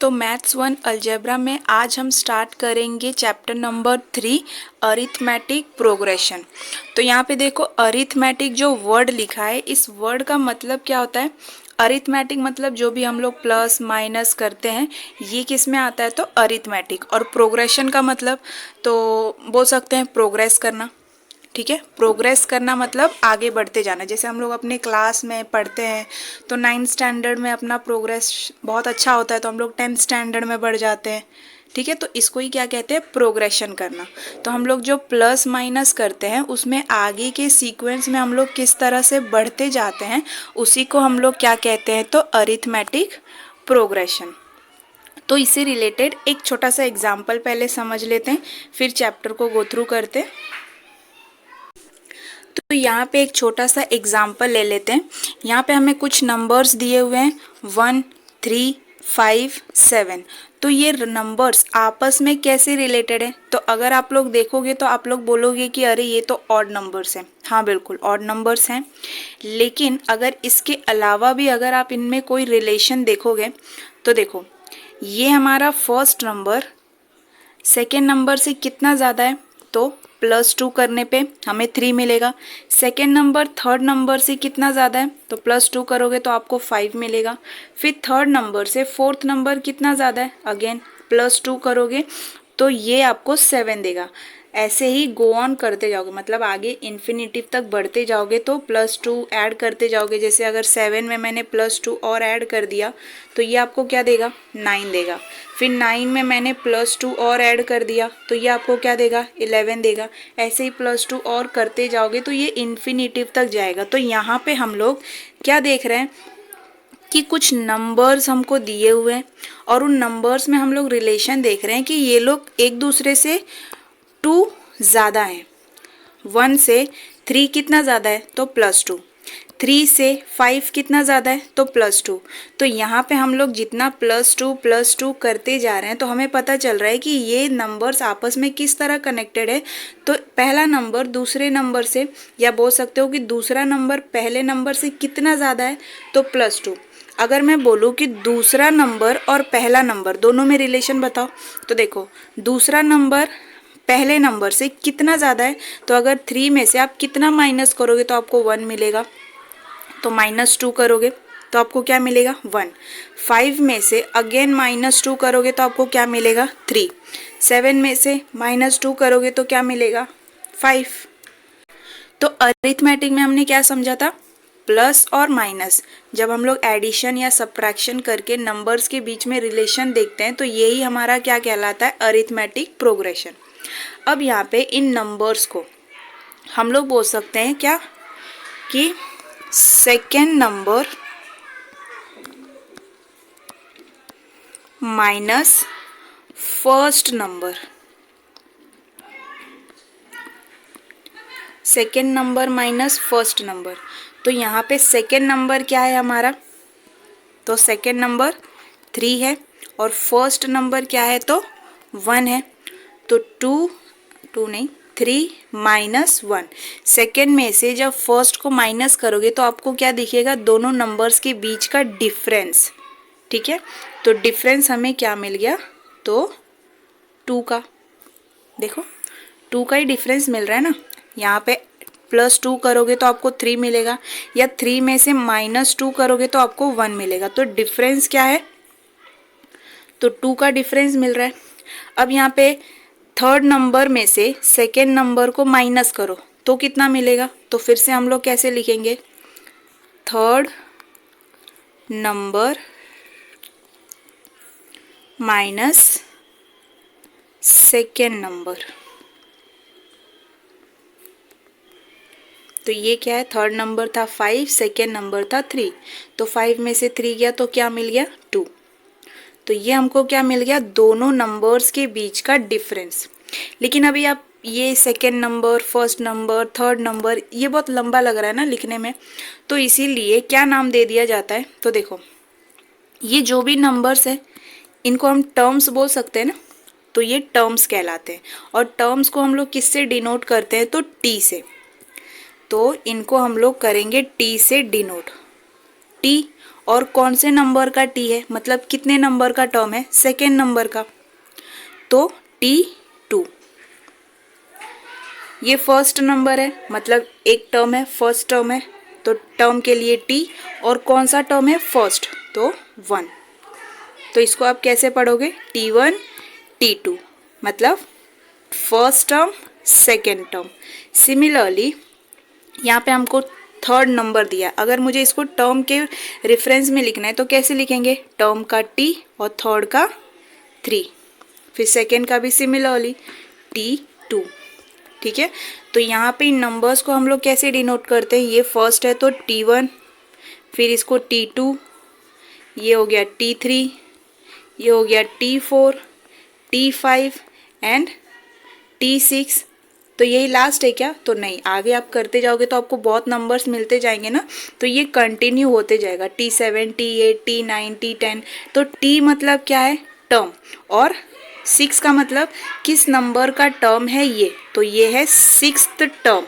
तो maths 1 algebra में आज हम स्टार्ट करेंगे चैप्टर नंबर 3 अरिथमेटिक प्रोग्रेशन। तो यहाँ पे देखो अरिथमेटिक जो वर्ड लिखा है, इस वर्ड का मतलब क्या होता है। अरिथमेटिक मतलब जो भी हम लोग प्लस माइनस करते हैं ये किस में आता है, तो अरिथमेटिक। और प्रोग्रेशन का मतलब तो बोल सकते हैं प्रोग्रेस करना। ठीक है, प्रोग्रेस करना मतलब आगे बढ़ते जाना। जैसे हम लोग अपने क्लास में पढ़ते हैं तो 9th स्टैंडर्ड में अपना प्रोग्रेस बहुत अच्छा होता है तो हम लोग 10th स्टैंडर्ड में बढ़ जाते हैं। ठीक है, तो इसको ही क्या कहते हैं, प्रोग्रेशन करना। तो हम लोग जो प्लस माइनस करते हैं उसमें आगे के सीक्वेंस में हम लोग किस तरह से बढ़ते जाते हैं उसी को हम लोग क्या कहते हैं, तो अरिथमेटिक प्रोग्रेशन। तो इससे रिलेटेड एक छोटा सा एग्जाम्पल पहले समझ लेते हैं, फिर चैप्टर को गो थ्रू करते हैं। तो यहाँ पे एक छोटा सा एग्जाम्पल ले लेते हैं। यहाँ पे हमें कुछ नंबर्स दिए हुए हैं 1, 3, 5, 7। तो ये नंबर्स आपस में कैसे रिलेटेड है, तो अगर आप लोग देखोगे तो आप लोग बोलोगे कि अरे ये तो ऑड नंबर्स हैं। हाँ बिल्कुल ऑड नंबर्स हैं, लेकिन अगर इसके अलावा भी अगर आप इनमें कोई रिलेशन देखोगे तो देखो ये हमारा फर्स्ट नंबर सेकेंड नंबर से कितना ज़्यादा है, तो +2 करने पे हमें 3 मिलेगा। सेकेंड नंबर थर्ड नंबर से कितना ज़्यादा है, तो +2 करोगे तो आपको 5 मिलेगा। फिर थर्ड नंबर से फोर्थ नंबर कितना ज़्यादा है, अगेन +2 करोगे तो ये आपको 7 देगा। ऐसे ही गो ऑन करते जाओगे, मतलब आगे इन्फिनिटिव तक बढ़ते जाओगे तो +2 ऐड करते जाओगे। जैसे अगर 7 में मैंने +2 और ऐड कर दिया तो ये आपको क्या देगा, 9 देगा। फिर 9 में मैंने +2 और ऐड कर दिया तो ये आपको क्या देगा, 11 देगा। ऐसे ही +2 और करते जाओगे तो ये इन्फिनिटिव तक जाएगा। तो यहाँ पे हम लोग क्या देख रहे हैं कि कुछ नंबर्स हमको दिए हुए हैं और उन नंबर्स में हम लोग रिलेशन देख रहे हैं कि ये लोग एक दूसरे से 2 ज़्यादा है। 1 से 3 कितना ज़्यादा है, तो +2। 3 से 5 कितना ज़्यादा है, तो +2। तो यहाँ पे हम लोग जितना +2 करते जा रहे हैं तो हमें पता चल रहा है कि ये नंबर्स आपस में किस तरह कनेक्टेड है। तो पहला नंबर दूसरे नंबर से, या बोल सकते हो कि दूसरा नंबर पहले नंबर से कितना ज़्यादा है, तो +2। अगर मैं बोलूँ कि दूसरा नंबर और पहला नंबर दोनों में रिलेशन बताओ, तो देखो दूसरा नंबर पहले नंबर से कितना ज़्यादा है, तो अगर 3 में से आप कितना माइनस करोगे तो आपको 1 मिलेगा। तो -2 करोगे तो आपको क्या मिलेगा, 1। 5 में से अगेन -2 करोगे तो आपको क्या मिलेगा, 3। 7 में से -2 करोगे तो क्या मिलेगा, 5। तो अरिथमेटिक में हमने क्या समझा था, प्लस और माइनस। जब हम लोग एडिशन या सब्ट्रैक्शन करके नंबर्स के बीच में रिलेशन देखते हैं तो यही हमारा क्या कहलाता है, अरिथमेटिक प्रोग्रेशन। अब यहाँ पे इन नंबर्स को हम लोग बोल सकते हैं क्या, कि second number minus first number. Second number minus first number. तो यहाँ पे सेकेंड नंबर क्या है हमारा, तो सेकेंड नंबर 3 है और फर्स्ट नंबर क्या है, तो 1 है। तो 3 -1। सेकेंड में से जब फर्स्ट को माइनस करोगे तो आपको क्या दिखेगा, दोनों नंबर्स के बीच का डिफरेंस। ठीक है, तो डिफरेंस हमें क्या मिल गया, तो 2 का। देखो 2 का ही डिफरेंस मिल रहा है ना। यहाँ पे +2 करोगे तो आपको 3 मिलेगा, या 3 में से -2 करोगे तो आपको 1 मिलेगा। तो डिफरेंस क्या है, तो 2 का डिफरेंस मिल रहा है। अब यहाँ पे थर्ड नंबर में से सेकेंड नंबर को माइनस करो तो कितना मिलेगा, तो फिर से हम लोग कैसे लिखेंगे, third number minus second number. तो ये क्या है, थर्ड नंबर था 5, सेकेंड नंबर था 3। तो 5 में से 3 गया तो क्या मिल गया, 2। तो ये हमको क्या मिल गया, दोनों नंबर्स के बीच का डिफरेंस। लेकिन अभी आप ये second number, first number, third number, ये बहुत लंबा लग रहा है ना लिखने में, तो इसीलिए क्या नाम दे दिया जाता है, तो देखो ये जो भी नंबर्स है इनको हम टर्म्स बोल सकते हैं ना, तो ये टर्म्स कहलाते हैं। और टर्म्स को हम लोग किससे डिनोट करते हैं, तो टी से। तो इनको हम लोग करेंगे टी से डिनोट, टी और कौन से नंबर का t है, मतलब कितने नंबर का टर्म है, सेकेंड नंबर का, तो t2। ये फर्स्ट नंबर है, मतलब एक टर्म है, फर्स्ट टर्म है, तो टर्म के लिए t, और कौन सा टर्म है, फर्स्ट, तो 1। तो इसको आप कैसे पढ़ोगे, t1 t2, मतलब first term second term. Similarly यहाँ पे हमको थर्ड नंबर दिया, अगर मुझे इसको टर्म के रेफरेंस में लिखना है तो कैसे लिखेंगे, टर्म का t और थर्ड का 3, फिर सेकेंड का भी सिमिलरली t2। ठीक है, तो यहाँ पे इन नंबर्स को हम लोग कैसे डिनोट करते हैं, ये फर्स्ट है तो t1, फिर इसको t2, ये हो गया t3, ये हो गया t4, t5 एंड t6। तो यही लास्ट है क्या, तो नहीं, आगे आप करते जाओगे तो आपको बहुत नंबर्स मिलते जाएंगे ना, तो ये कंटिन्यू होते जाएगा, t7 t8 t9 t10। तो t मतलब क्या है, टर्म, और 6 का मतलब किस नंबर का टर्म है ये, तो ये है सिक्स्थ टर्म।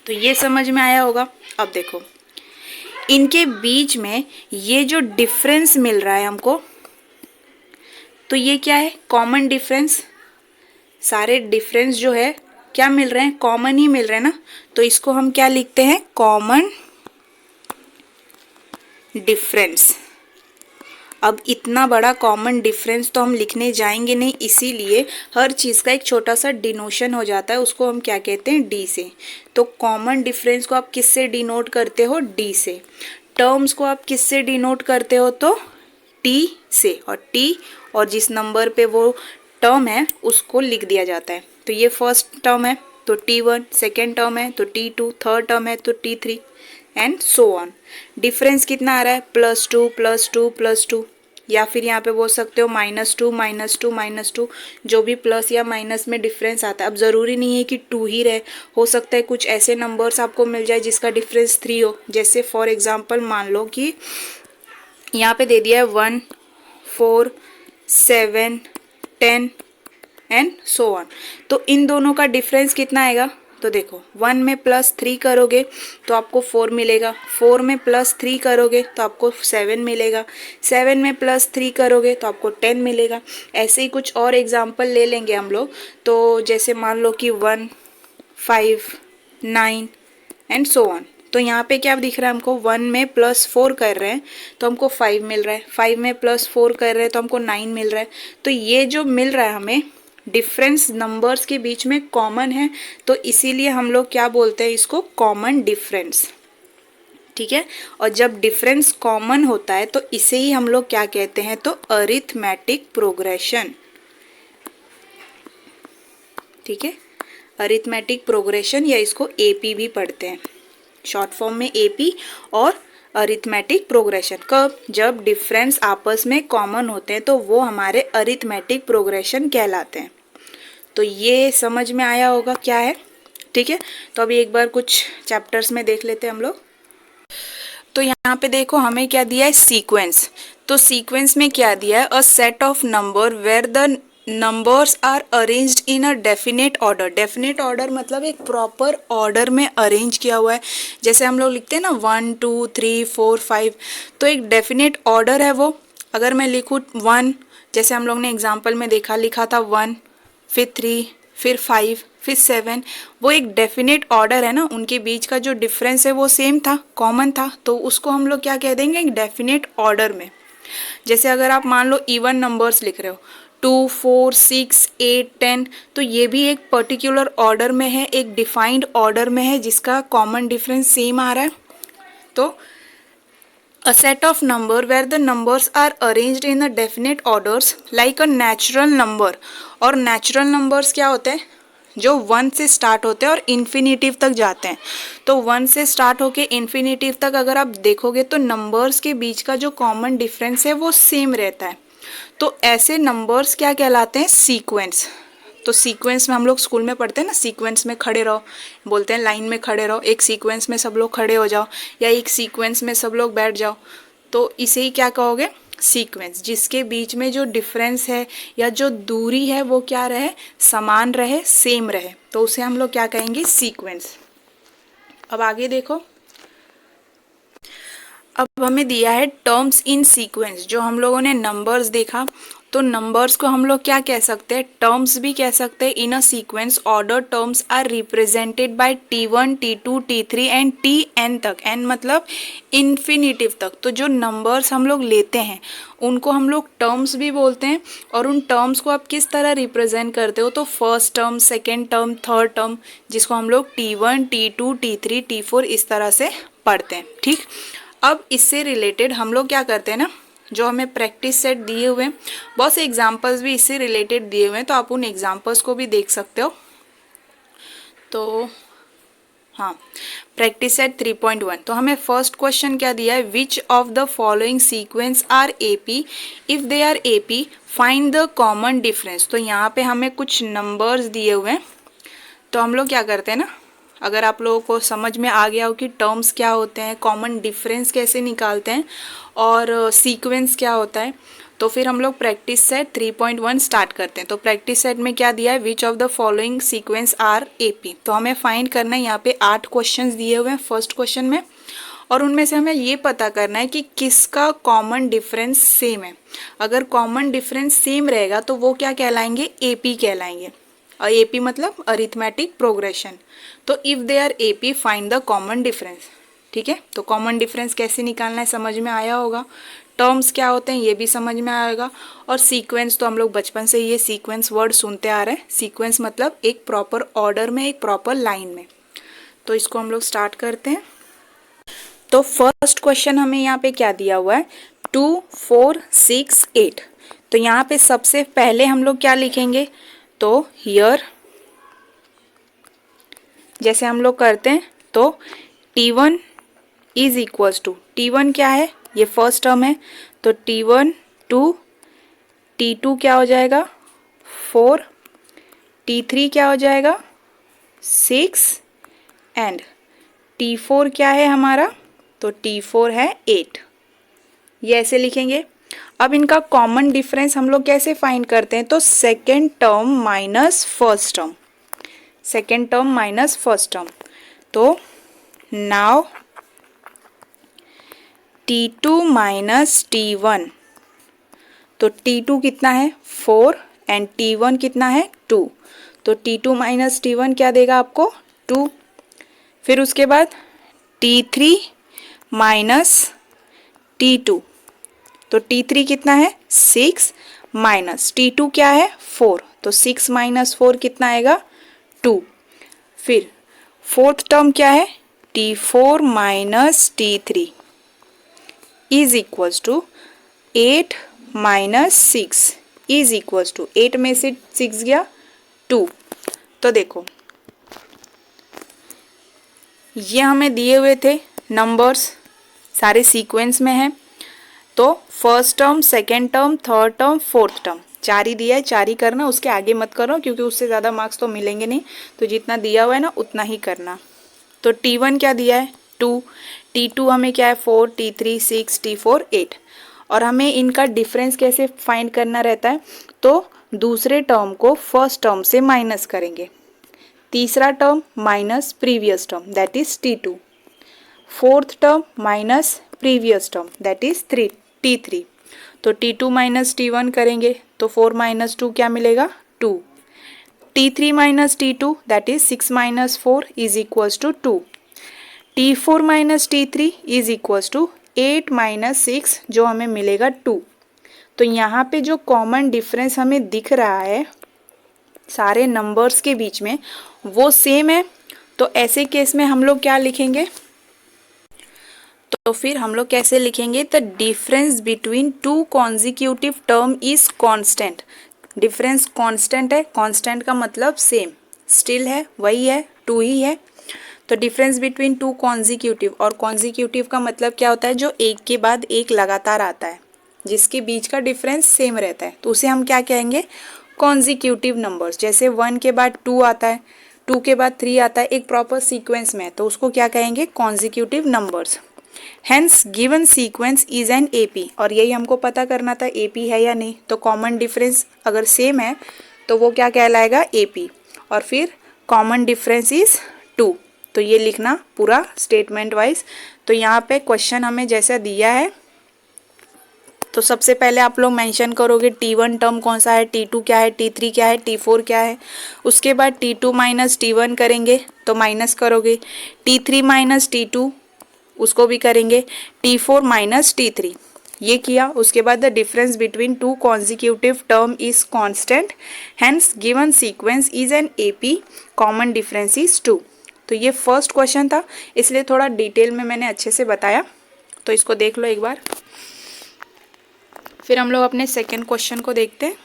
तो ये समझ में आया होगा। अब देखो इनके बीच में ये जो डिफरेंस मिल रहा है हमको, तो ये क्या है, कॉमन डिफरेंस। सारे डिफरेंस जो है क्या मिल रहे हैं, कॉमन ही मिल रहे हैं ना, तो इसको हम क्या लिखते हैं, कॉमन डिफरेंस। अब इतना बड़ा कॉमन डिफरेंस तो हम लिखने जाएंगे नहीं, इसीलिए हर चीज़ का एक छोटा सा डिनोशन हो जाता है, उसको हम क्या कहते हैं, डी से। तो कॉमन डिफरेंस को आप किससे डिनोट करते हो, डी से। टर्म्स को आप किससे डिनोट करते हो, तो टी से, और टी और जिस नंबर पे वो टर्म है उसको लिख दिया जाता है। तो ये फर्स्ट टर्म है तो t1, सेकेंड टर्म है तो t2, थर्ड टर्म है तो t3 and so on. Difference कितना आ रहा है, +2 +2 +2, या फिर यहाँ पे बोल सकते हो -2 -2 -2, जो भी प्लस या माइनस में डिफरेंस आता है। अब ज़रूरी नहीं है कि 2 ही रहे, हो सकता है कुछ ऐसे नंबर्स आपको मिल जाए जिसका डिफरेंस 3 हो। जैसे फॉर एग्जांपल मान लो कि यहाँ पे दे दिया है 1 4 7 10 एंड सो ऑन, तो इन दोनों का डिफरेंस कितना आएगा, तो देखो 1 में +3 करोगे तो आपको 4 मिलेगा, 4 में +3 करोगे तो आपको 7 मिलेगा, 7 में +3 करोगे तो आपको 10 मिलेगा। ऐसे ही कुछ और एग्जांपल ले लेंगे हम लोग। तो जैसे मान लो कि 1 5 9 एंड सो ऑन, तो यहाँ पे क्या दिख रहा है हमको, 1 में +4 कर रहे हैं तो हमको 5 मिल रहा है, 5 में +4 कर रहे हैं तो हमको 9 मिल रहा है। तो ये जो मिल रहा है हमें डिफरेंस नंबर्स के बीच में कॉमन है, तो इसीलिए हम लोग क्या बोलते हैं इसको, कॉमन डिफरेंस। ठीक है, और जब डिफरेंस कॉमन होता है तो इसे ही हम लोग क्या कहते हैं, तो अरिथमेटिक प्रोग्रेशन। ठीक है, अरिथमेटिक प्रोग्रेशन, या इसको एपी भी पढ़ते हैं, शॉर्ट फॉर्म में एपी और अरिथमेटिक प्रोग्रेशन। कब, जब डिफरेंस आपस में कॉमन होते हैं तो वो हमारे अरिथमेटिक प्रोग्रेशन कहलाते हैं। तो ये समझ में आया होगा क्या है। ठीक है, तो अभी एक बार कुछ चैप्टर्स में देख लेते हैं हम लोग। तो यहाँ पे देखो हमें क्या दिया है, सीक्वेंस। तो सीक्वेंस में क्या दिया है, a set of number where the numbers are arranged in a definite order. Definite order मतलब एक प्रॉपर ऑर्डर में अरेंज किया हुआ है। जैसे हम लोग लिखते हैं ना 1 2 3 4 5, तो एक डेफिनेट ऑर्डर है वो। अगर मैं लिखूँ 1, जैसे हम लोग ने एग्जाम्पल में देखा, लिखा था 1 फिर 3 फिर 5 फिर 7, वो एक डेफिनेट ऑर्डर है ना, उनके बीच का जो डिफरेंस है वो सेम था, कॉमन था, तो उसको हम लोग क्या कह देंगे, एक डेफिनेट ऑर्डर में। जैसे अगर आप मान लो इवन नंबर्स लिख रहे हो 2 4 6 8 10, तो ये भी एक पर्टिकुलर ऑर्डर में है, एक डिफाइंड ऑर्डर में है जिसका कॉमन डिफरेंस सेम आ रहा है। तो a set of number where the numbers are arranged in a definite orders like a natural number। और natural numbers क्या होते हैं, जो 1 से स्टार्ट होते हैं और इन्फिनिटिव तक जाते हैं। तो 1 से स्टार्ट होके इन्फिनिटिव तक अगर आप देखोगे तो नंबर्स के बीच का जो कॉमन डिफरेंस है वो सेम रहता है। तो ऐसे नंबर्स क्या कहलाते हैं, सीक्वेंस। तो सीक्वेंस में हम लोग स्कूल में पढ़ते हैं ना, सीक्वेंस में खड़े रहो, बोलते हैं लाइन में खड़े रहो, एक सीक्वेंस में सब लोग खड़े हो जाओ, या एक सीक्वेंस में सब लोग बैठ जाओ। तो इसे ही क्या कहोगे, सीक्वेंस, जिसके बीच में जो डिफरेंस है या जो दूरी है वो क्या रहे, समान रहे, सेम रहे, तो उसे हम लोग क्या कहेंगे, सीक्वेंस। अब आगे देखो, अब हमें दिया है टर्म्स इन सीक्वेंस। जो हम लोगों ने नंबर्स देखा, तो नंबर्स को हम लोग क्या कह सकते हैं, टर्म्स भी कह सकते हैं। In a sequence order terms are represented by T1 T2 T3 and Tn तक। n मतलब इन्फिनिटिव तक। तो जो नंबर्स हम लोग लेते हैं उनको हम लोग टर्म्स भी बोलते हैं। और उन टर्म्स को आप किस तरह रिप्रेजेंट करते हो, तो first term, second term, third term, जिसको हम लोग T1 T2 T3 T4 इस तरह से पढ़ते हैं। ठीक, अब इससे रिलेटेड हम लोग क्या करते हैं ना, जो हमें प्रैक्टिस सेट दिए हुए हैं, बहुत से एग्जांपल्स भी इससे रिलेटेड दिए हुए हैं, तो आप उन एग्जांपल्स को भी देख सकते हो। तो हाँ, प्रैक्टिस सेट 3.1। तो हमें फर्स्ट क्वेश्चन क्या दिया है, which of the following sequence are AP, if they are AP find the common difference. तो यहाँ पे हमें कुछ नंबर्स दिए हुए हैं, तो हम लोग क्या करते हैं ना, अगर आप लोगों को समझ में आ गया हो कि टर्म्स क्या होते हैं, कॉमन डिफरेंस कैसे निकालते हैं और सीक्वेंस क्या होता है, तो फिर हम लोग प्रैक्टिस सेट 3.1 स्टार्ट करते हैं। तो प्रैक्टिस सेट में क्या दिया है, which of the following sequence are AP. तो हमें फाइंड करना है, यहाँ पे 8 क्वेश्चंस दिए हुए हैं फर्स्ट क्वेश्चन में, और उनमें से हमें ये पता करना है कि किसका कॉमन डिफरेंस सेम है। अगर कॉमन डिफरेंस सेम रहेगा तो वो क्या कहलाएंगे, एपी कहलाएंगे। और एपी मतलब अरिथमेटिक प्रोग्रेशन। तो if they are AP find the common difference. ठीक है, तो कॉमन डिफरेंस कैसे निकालना है समझ में आया होगा। टर्म्स क्या होते हैं ये भी समझ में आएगा। और सीक्वेंस तो हम लोग बचपन से ये सीक्वेंस वर्ड सुनते आ रहे हैं। सीक्वेंस मतलब एक प्रॉपर ऑर्डर में, एक प्रॉपर लाइन में। तो इसको हम लोग स्टार्ट करते हैं। तो फर्स्ट क्वेश्चन हमें यहाँ पे क्या दिया हुआ है, 2 4 6 8। तो यहाँ पे सबसे पहले हम लोग क्या लिखेंगे, तो हियर जैसे हम लोग करते हैं, तो T1 is equals to, T1 क्या है, ये फर्स्ट टर्म है, तो T1 2, T2 क्या हो जाएगा 4, T3 क्या हो जाएगा 6 एंड T4 क्या है हमारा, तो T4 है 8। ये ऐसे लिखेंगे। अब इनका कॉमन डिफरेंस हम लोग कैसे फाइंड करते हैं, तो second term minus first term, second term minus first term. तो नाउ T2 माइनस T1, तो T2 कितना है 4 एंड T1 कितना है 2, तो T2 माइनस T1 क्या देगा आपको 2। फिर उसके बाद T3 माइनस T2, तो T3 कितना है 6 माइनस T2 क्या है 4, तो 6 माइनस 4 कितना आएगा 2। फिर फोर्थ टर्म क्या है T4 minus T3 is equals to 8 minus 6 is equals to, 8 में से 6 गया 2। तो देखो ये हमें दिए हुए थे नंबर्स, सारे सीक्वेंस में हैं। तो first term, second term, third term, fourth term, 4 ही दिया है, 4 ही करना, उसके आगे मत करो क्योंकि उससे ज़्यादा मार्क्स तो मिलेंगे नहीं। तो जितना दिया हुआ है ना उतना ही करना। तो T1 क्या दिया है 2, T2 हमें क्या है 4, T3 6, T4 8। और हमें इनका डिफरेंस कैसे फाइंड करना रहता है, तो दूसरे टर्म को फर्स्ट टर्म से माइनस करेंगे, तीसरा term minus previous term that is T2, fourth term minus previous term that is T3। तो T2 माइनस T1 करेंगे तो 4 माइनस 2 क्या मिलेगा 2, T3 minus T2 that is 6 minus 4 is equals to 2, T4 minus T3 is equals to 8 minus 6 जो हमें मिलेगा 2। तो यहाँ पे जो कॉमन डिफरेंस हमें दिख रहा है सारे नंबर्स के बीच में वो सेम है। तो ऐसे केस में हम लोग क्या लिखेंगे, तो फिर हम लोग कैसे लिखेंगे, the difference between two consecutive term is constant. Difference constant है, कांस्टेंट का मतलब सेम, स्टिल है, वही है, 2 ही है। तो डिफरेंस बिटवीन टू कॉन्जिक्यूटिव, और कॉन्जिक्यूटिव का मतलब क्या होता है, जो एक के बाद एक लगातार आता है, जिसके बीच का डिफरेंस सेम रहता है, तो उसे हम क्या कहेंगे कॉन्जिक्यूटिव नंबर्स। जैसे 1 के बाद 2 आता है, 2 के बाद 3 आता है, एक प्रॉपर सीक्वेंस में, तो उसको क्या कहेंगे consecutive numbers. Hence given sequence is an AP, और यही हमको पता करना था एपी है या नहीं। तो कॉमन डिफरेंस अगर सेम है तो वो क्या कहलाएगा एपी, और फिर कॉमन डिफरेंस इज 2। तो ये लिखना पूरा स्टेटमेंट वाइज। तो यहाँ पे क्वेश्चन हमें जैसा दिया है तो सबसे पहले आप लोग मेंशन करोगे T1 टर्म कौन सा है, T2 क्या है, T3 क्या है, T4 क्या है। उसके बाद T2 माइनस T1 करेंगे तो माइनस करोगे, T3 माइनस T2 उसको भी करेंगे, T4 माइनस T3 ये किया। उसके बाद the difference between two consecutive term is constant, hence given sequence is an AP, common difference is 2। तो ये फर्स्ट क्वेश्चन था, इसलिए थोड़ा डिटेल में मैंने अच्छे से बताया, तो इसको देख लो एक बार। फिर हम लोग अपने सेकेंड क्वेश्चन को देखते हैं।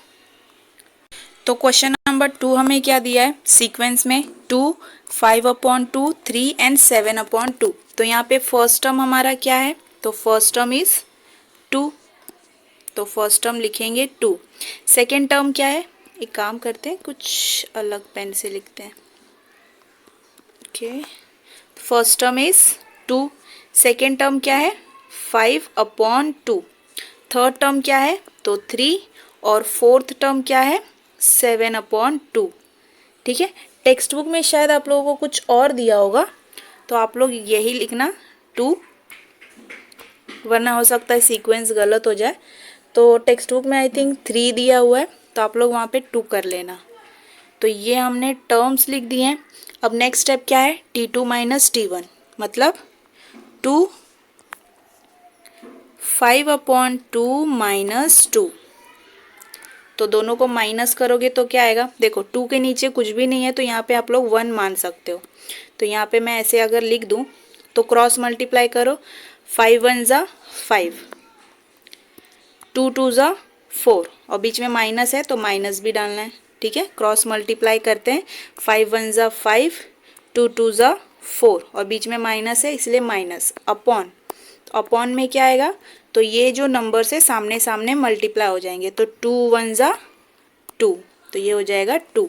तो क्वेश्चन नंबर 2 हमें क्या दिया है, सीक्वेंस में 2, 5/2, 3 एंड 7/2। तो यहाँ पे फर्स्ट टर्म हमारा क्या है, तो फर्स्ट टर्म इज 2, तो फर्स्ट टर्म लिखेंगे 2। सेकेंड टर्म क्या है, एक काम करते हैं कुछ अलग पेन से लिखते हैं। Okay, first term is 2, second term क्या है 5/2, थर्ड टर्म क्या है तो 3 और फोर्थ टर्म क्या है 7/2। ठीक है, टेक्स्ट बुक में शायद आप लोगों को कुछ और दिया होगा, तो आप लोग यही लिखना 2, वरना हो सकता है सीक्वेंस गलत हो जाए। तो टेक्स्ट बुक में आई थिंक 3 दिया हुआ है, तो आप लोग वहाँ पे 2 कर लेना। तो ये हमने टर्म्स लिख दिए हैं। अब नेक्स्ट स्टेप क्या है, T2 माइनस T1 मतलब 2 5/2 माइनस 2। तो दोनों को माइनस करोगे तो क्या आएगा, देखो 2 के नीचे कुछ भी नहीं है तो यहाँ पे आप लोग 1 मान सकते हो। तो यहाँ पे मैं ऐसे अगर लिख दूँ तो क्रॉस मल्टीप्लाई करो, 5 1 ज़ा 5, 2 2 ज़ा 4 और बीच में माइनस है तो माइनस भी डालना है। ठीक है, क्रॉस मल्टीप्लाई करते हैं, 5 1 ज़ा 5, 2 2 ज़ा 4 और बीच में माइनस है इसलिए माइनस, अपॉन, अपॉन में क्या आएगा, तो ये जो नंबर से सामने सामने मल्टीप्लाई हो जाएंगे, तो 2 1 ज़ा 2, तो ये हो जाएगा 2।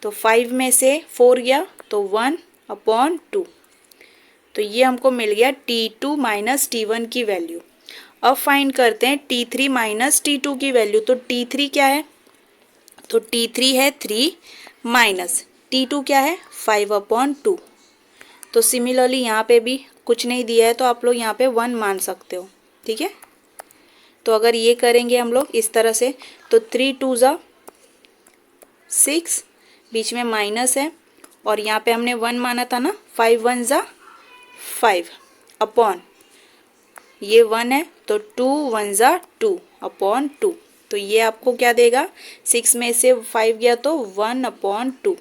तो 5 में से 4 गया तो 1/2, तो ये हमको मिल गया T2 माइनस T1 की वैल्यू। अब फाइंड करते हैं T3 माइनस T2 की वैल्यू। तो T3 क्या है, तो T3 है 3 माइनस T2 क्या है 5/2। तो सिमिलरली यहाँ पे भी कुछ नहीं दिया है तो आप लोग यहाँ पे 1 मान सकते हो। ठीक है, तो अगर ये करेंगे हम लोग इस तरह से, तो 3 2 ज़ा 6, बीच में माइनस है और यहाँ पे हमने 1 माना था ना, 5 1 ज़ा 5 अपॉन ये 1 है तो 2 1 ज़ा 2/2। तो ये आपको क्या देगा, 6 में से 5 गया तो 1/2।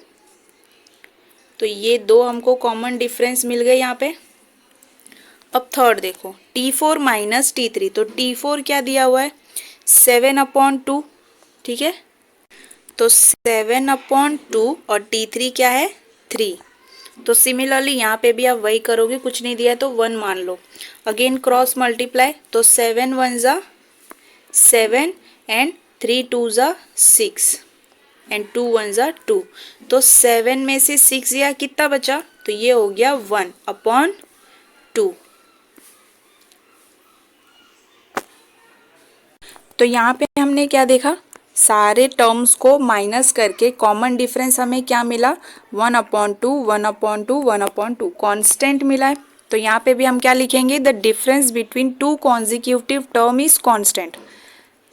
तो ये दो हमको कॉमन डिफरेंस मिल गए यहाँ पे। अब थर्ड देखो, T4 माइनस T3, तो T4 क्या दिया हुआ है 7/2। ठीक है, तो 7/2 और T3 क्या है 3। तो सिमिलरली यहाँ पे भी आप वही करोगे, कुछ नहीं दिया है तो 1 मान लो। अगेन क्रॉस मल्टीप्लाई, तो 7 1 ज़ा 7 एंड 3 2 ज़ा 6 एंड 2 1 ज़ा 2। तो 7 में से 6 गया, कितना बचा, तो ये हो गया 1/2। तो यहाँ पे हमने क्या देखा, सारे टर्म्स को माइनस करके कॉमन डिफरेंस हमें क्या मिला 1/2 1/2 1/2 कांस्टेंट मिला है। तो यहाँ पे भी हम क्या लिखेंगे, the difference between two consecutive term is constant,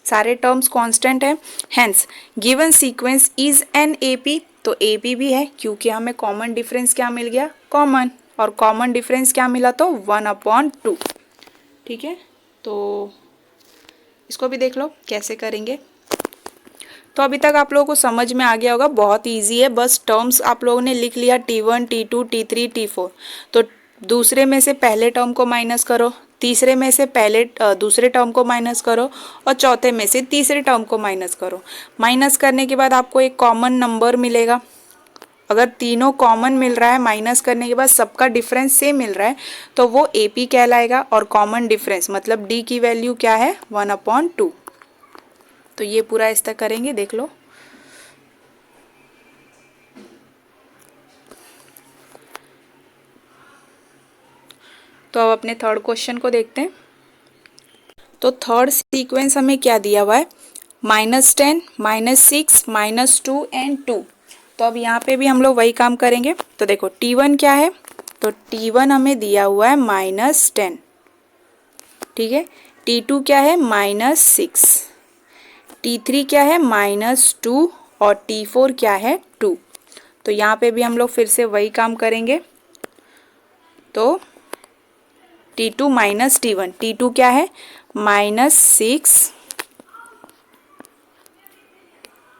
सारे टर्म्स कांस्टेंट है, hence given sequence is an AP. तो एपी भी है क्योंकि हमें कॉमन डिफरेंस क्या मिल गया, कॉमन, और कॉमन डिफरेंस क्या मिला तो 1/2। ठीक है, तो इसको भी देख लो कैसे करेंगे। तो अभी तक आप लोगों को समझ में आ गया होगा, बहुत इजी है, बस टर्म्स आप लोगों ने लिख लिया T1 T2 T3 T4। तो दूसरे में से पहले टर्म को माइनस करो, तीसरे में से पहले दूसरे टर्म को माइनस करो और चौथे में से तीसरे टर्म को माइनस करो। माइनस करने के बाद आपको एक कॉमन नंबर मिलेगा। अगर तीनों कॉमन मिल रहा है, माइनस करने के बाद सबका डिफरेंस सेम मिल रहा है, तो वो एपी कहलाएगा। और कॉमन डिफरेंस मतलब डी की वैल्यू क्या है 1/2। तो ये पूरा इस तक करेंगे, देख लो। तो अब अपने थर्ड क्वेश्चन को देखते हैं। तो थर्ड सीक्वेंस हमें क्या दिया हुआ है, -10 -6 -2 एंड 2। तो अब यहाँ पे भी हम लोग वही काम करेंगे। तो देखो T1 क्या है तो T1 हमें दिया हुआ है -10, ठीक है। T2 क्या है -6, T3 क्या है -2 और T4 क्या है 2। तो यहाँ पे भी हम लोग फिर से वही काम करेंगे। तो T2 माइनस T1, T2 क्या है -6,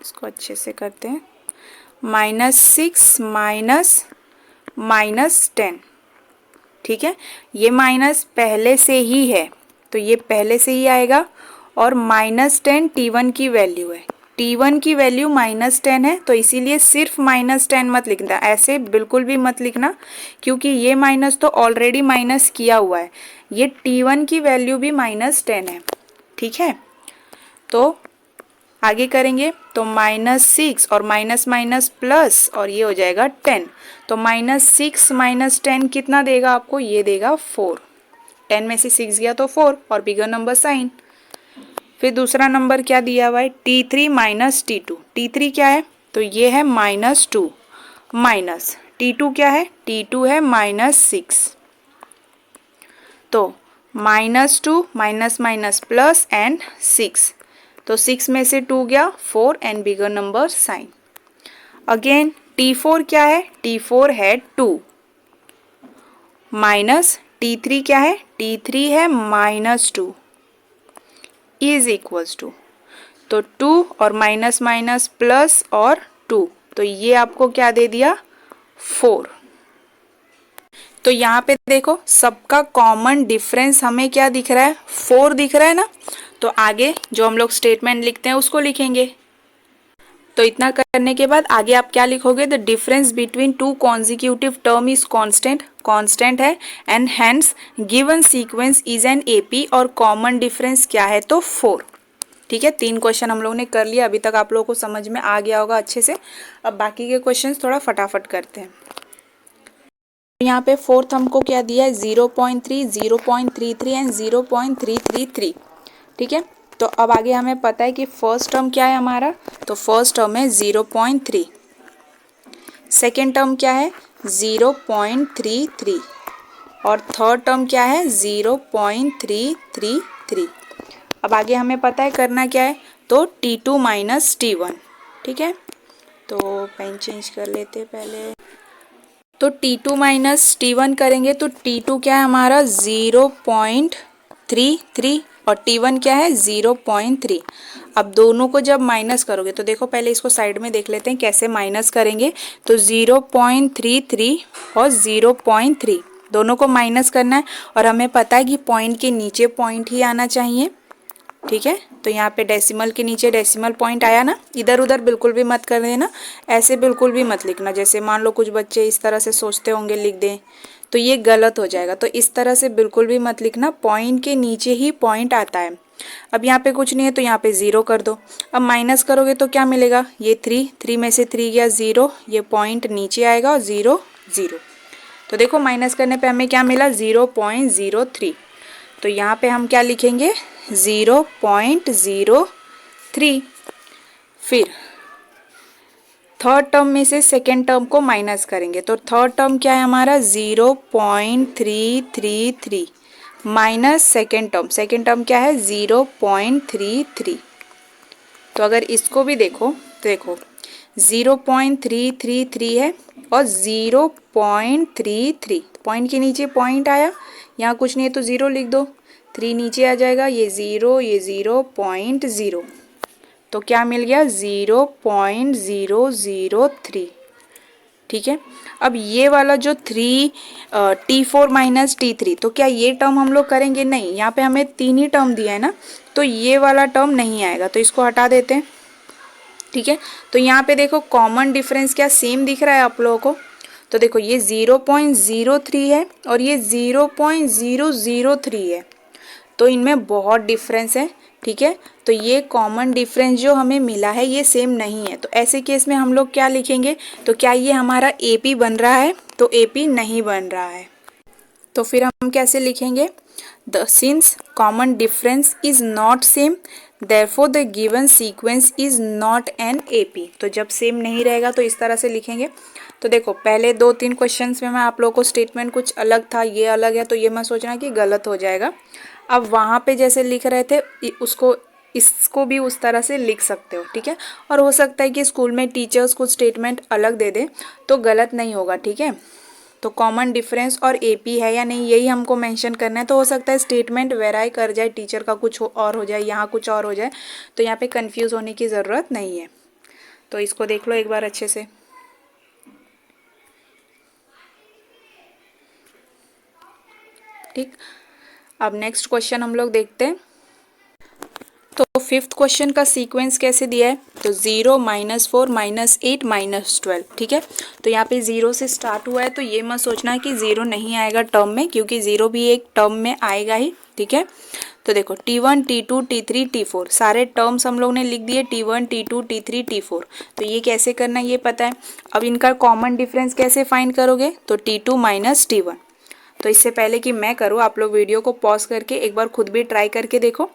इसको अच्छे से करते हैं, -6 माइनस 10, ठीक है। ये माइनस पहले से ही है तो ये पहले से ही आएगा, और -10 T1 की वैल्यू है, T1 की वैल्यू -10 है, तो इसीलिए सिर्फ -10 मत लिखना, ऐसे बिल्कुल भी मत लिखना, क्योंकि ये माइनस तो ऑलरेडी माइनस किया हुआ है, ये T1 की वैल्यू भी -10 है, ठीक है। तो आगे करेंगे तो -6 और माइनस माइनस प्लस, और ये हो जाएगा 10, तो -6 - 10 कितना देगा आपको, ये देगा 4, 10 में से 6 गया तो 4 और बिगर नंबर साइन। फिर दूसरा नंबर क्या दिया हुआ है T3 माइनस T2, T3 क्या है तो ये है -2 माइनस T2 क्या है, T2 है -6, तो -2 माइनस माइनस प्लस एंड 6, तो 6 में से 2 गया 4 and bigger number sign. Again T4 क्या है, T4 है 2 माइनस T3 क्या है, T3 है -2 इज इक्वल्स टू, तो 2 और माइनस माइनस प्लस और 2, तो ये आपको क्या दे दिया 4। तो यहाँ पे देखो सबका कॉमन डिफरेंस हमें क्या दिख रहा है, 4 दिख रहा है ना। तो आगे जो हम लोग स्टेटमेंट लिखते हैं उसको लिखेंगे। तो इतना करने के बाद आगे आप क्या लिखोगे, the difference between two consecutive term is constant है and hence given sequence is an AP, और कॉमन डिफरेंस क्या है तो 4, ठीक है। 3 क्वेश्चन हम लोगों ने कर लिया, अभी तक आप लोगों को समझ में आ गया होगा अच्छे से। अब बाकी के क्वेश्चन थोड़ा फटाफट करते हैं। यहाँ पे फोर्थ हमको क्या दिया है 0.3, 0.33 एंड 0.333, ठीक है। तो अब आगे हमें पता है कि फर्स्ट टर्म क्या है हमारा, तो फर्स्ट टर्म है 0.3, सेकेंड टर्म क्या है 0.33 और थर्ड टर्म क्या है 0.333। अब आगे हमें पता है करना क्या है, तो T2 माइनस T1, ठीक है। तो पेन चेंज कर लेते पहले, तो T2 माइनस T1 करेंगे तो T2 क्या है हमारा 0.33 और T1 क्या है 0.3। अब दोनों को जब माइनस करोगे तो देखो पहले इसको साइड में देख लेते हैं कैसे माइनस करेंगे। तो 0.33 और 0.3 दोनों को माइनस करना है, और हमें पता है कि पॉइंट के नीचे पॉइंट ही आना चाहिए, ठीक है। तो यहाँ पे डेसिमल के नीचे डेसिमल पॉइंट आया ना, इधर उधर बिल्कुल भी मत कर देना, ऐसे बिल्कुल भी मत लिखना। जैसे मान लो कुछ बच्चे इस तरह से सोचते होंगे लिख दें, तो ये गलत हो जाएगा। तो इस तरह से बिल्कुल भी मत लिखना, पॉइंट के नीचे ही पॉइंट आता है। अब यहाँ पे कुछ नहीं है तो यहाँ पे 0 कर दो। अब माइनस करोगे तो क्या मिलेगा, ये 3 में से 3 गया 0, ये पॉइंट नीचे आएगा और 0 0। तो देखो माइनस करने पे हमें क्या मिला 0.03। तो यहाँ पे हम क्या लिखेंगे 0.03। फिर थर्ड टर्म में से सेकेंड टर्म को माइनस करेंगे, तो थर्ड टर्म क्या है हमारा 0.333 माइनस सेकेंड टर्म क्या है 0.33। तो अगर इसको भी देखो तो देखो 0.333 है और 0.33, पॉइंट के नीचे पॉइंट आया, यहाँ कुछ नहीं है तो 0 लिख दो, 3 नीचे आ जाएगा, ये 0 ये 0.0, तो क्या मिल गया 0.003, ठीक है। अब ये वाला जो T4 माइनस T3, तो क्या ये टर्म हम लोग करेंगे, नहीं, यहाँ पे हमें 3 ही टर्म दिया है ना, तो ये वाला टर्म नहीं आएगा, तो इसको हटा देते हैं, ठीक है। तो यहाँ पे देखो कॉमन डिफरेंस क्या सेम दिख रहा है आप लोगों को, तो देखो ये 0.03 है और ये 0.003 है, तो इनमें बहुत डिफरेंस है, ठीक है। तो ये कॉमन डिफरेंस जो हमें मिला है ये सेम नहीं है, तो ऐसे केस में हम लोग क्या लिखेंगे, तो क्या ये हमारा AP बन रहा है, तो AP नहीं बन रहा है। तो फिर हम कैसे लिखेंगे, the sins common difference is not same therefore the given sequence is not an AP। तो जब सेम नहीं रहेगा तो इस तरह से लिखेंगे। तो देखो पहले 2-3 क्वेश्चंस में मैं आप लोगों को स्टेटमेंट कुछ अलग था, ये अलग है, तो ये मत सोचना कि गलत हो जाएगा। अब वहाँ पे जैसे लिख रहे थे उसको इसको भी उस तरह से लिख सकते हो, ठीक है। और हो सकता है कि स्कूल में टीचर्स कुछ स्टेटमेंट अलग दे दे तो गलत नहीं होगा, ठीक है। तो कॉमन डिफरेंस और एपी है या नहीं यही हमको मेंशन करना है। तो हो सकता है स्टेटमेंट वेराई कर जाए, टीचर का कुछ और हो जाए, यहाँ कुछ और हो जाए, तो यहाँ पे कंफ्यूज होने की ज़रूरत नहीं है। तो इसको देख लो एक बार अच्छे से। ठीक, अब नेक्स्ट क्वेश्चन हम लोग देखते हैं। तो फिफ्थ क्वेश्चन का सीक्वेंस कैसे दिया है, तो 0 -4 -8 -12, ठीक है। तो यहाँ पे 0 से स्टार्ट हुआ है, तो ये मत सोचना कि 0 नहीं आएगा टर्म में, क्योंकि 0 भी एक टर्म में आएगा ही, ठीक है। तो देखो T1 T2 T3 T4 सारे टर्म्स हम लोग ने लिख दिए, T1 T2 T3 T4। तो ये कैसे करना है ये पता है। अब इनका कॉमन डिफरेंस कैसे फाइंड करोगे, तो T2 - T1। तो इससे पहले कि मैं करूँ, आप लोग वीडियो को पॉज करके एक बार खुद भी ट्राई करके देखो।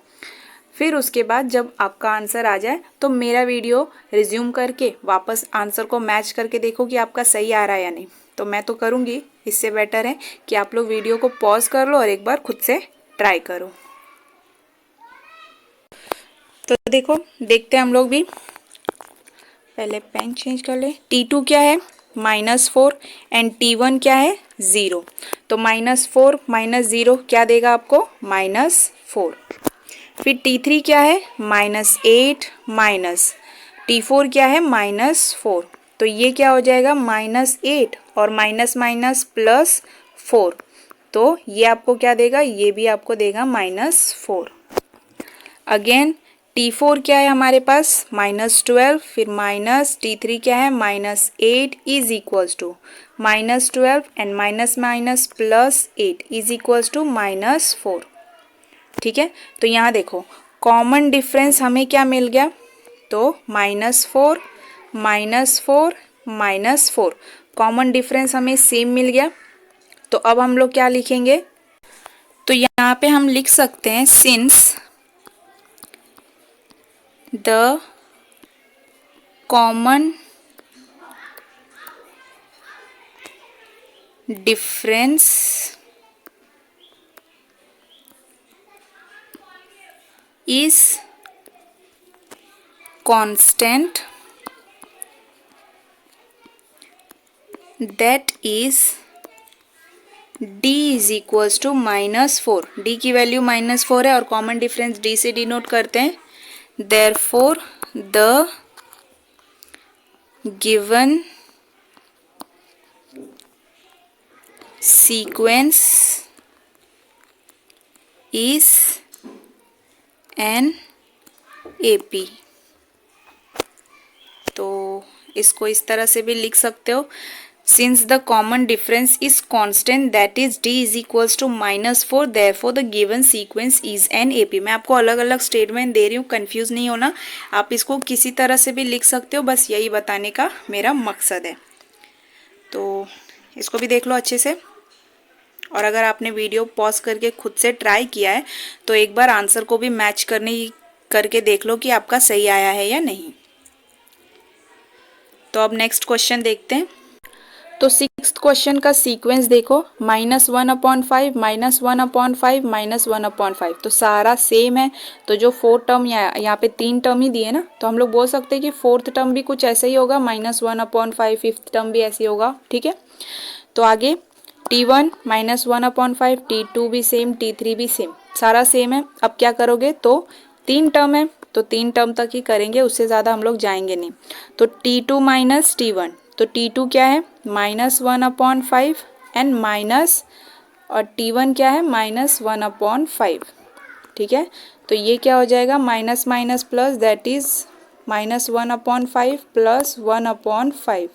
फिर उसके बाद जब आपका आंसर आ जाए तो मेरा वीडियो रिज्यूम करके वापस आंसर को मैच करके देखो कि आपका सही आ रहा है या नहीं। तो मैं तो करूँगी, इससे बेटर है कि आप लोग वीडियो को पॉज कर लो और एक बार खुद से ट्राई करो। तो देखो देखते हैं हम लोग भी, पहले पेन चेंज कर ले। T2 क्या है -4 एंड T1 क्या है 0। तो -4 -0 क्या देगा आपको -4। फिर T3 क्या है -8 माइनस T4 क्या है -4। तो ये क्या हो जाएगा -8 और माइनस माइनस +4। तो ये आपको क्या देगा, ये भी आपको देगा -4। अगेन T4 क्या है हमारे पास -12, फिर माइनस T3 क्या है -8 is equals to -12 and minus minus +8 is equals to -4, ठीक है। तो यहाँ देखो कॉमन डिफरेंस हमें क्या मिल गया, तो -4 -4 -4 कॉमन डिफरेंस हमें सेम मिल गया। तो अब हम लोग क्या लिखेंगे, तो यहाँ पे हम लिख सकते हैं since the common difference is constant, that is d is equals to -4। d की वैल्यू -4 है और कॉमन डिफरेंस d से डिनोट करते हैं। therefore the given sequence is an AP। तो इसको इस तरह से भी लिख सकते हो, since the common difference is constant that is d is equals to -4 therefore the given sequence is an AP। मैं आपको अलग अलग स्टेटमेंट दे रही हूँ, कंफ्यूज नहीं होना। आप इसको किसी तरह से भी लिख सकते हो, बस यही बताने का मेरा मकसद है। तो इसको भी देख लो अच्छे से, और अगर आपने वीडियो पॉज करके खुद से ट्राई किया है तो एक बार आंसर को भी मैच करके देख लो कि आपका सही आया है या नहीं। तो अब नेक्स्ट क्वेश्चन देखते हैं। तो सिक्स्थ क्वेश्चन का सीक्वेंस देखो, -1/5 -1/5 -1/5। तो सारा सेम है। तो जो 4 टर्म यहाँ पे 3 टर्म ही दिए ना, तो हम लोग बोल सकते हैं कि 4th टर्म भी कुछ ऐसा ही होगा, -1/5। 5th टर्म भी ऐसे ही होगा, ठीक है। तो आगे T1 -1/5, T2 भी सेम, T3 भी सेम, सारा सेम है। अब क्या करोगे, तो 3 टर्म है तो 3 टर्म तक ही करेंगे, उससे ज़्यादा हम लोग जाएंगे नहीं। तो T2 - T1, तो T2 क्या है -1/5 एंड माइनस, और T1 क्या है -1/5, ठीक है। तो ये क्या हो जाएगा minus minus plus, that is -1/5 + 1/5।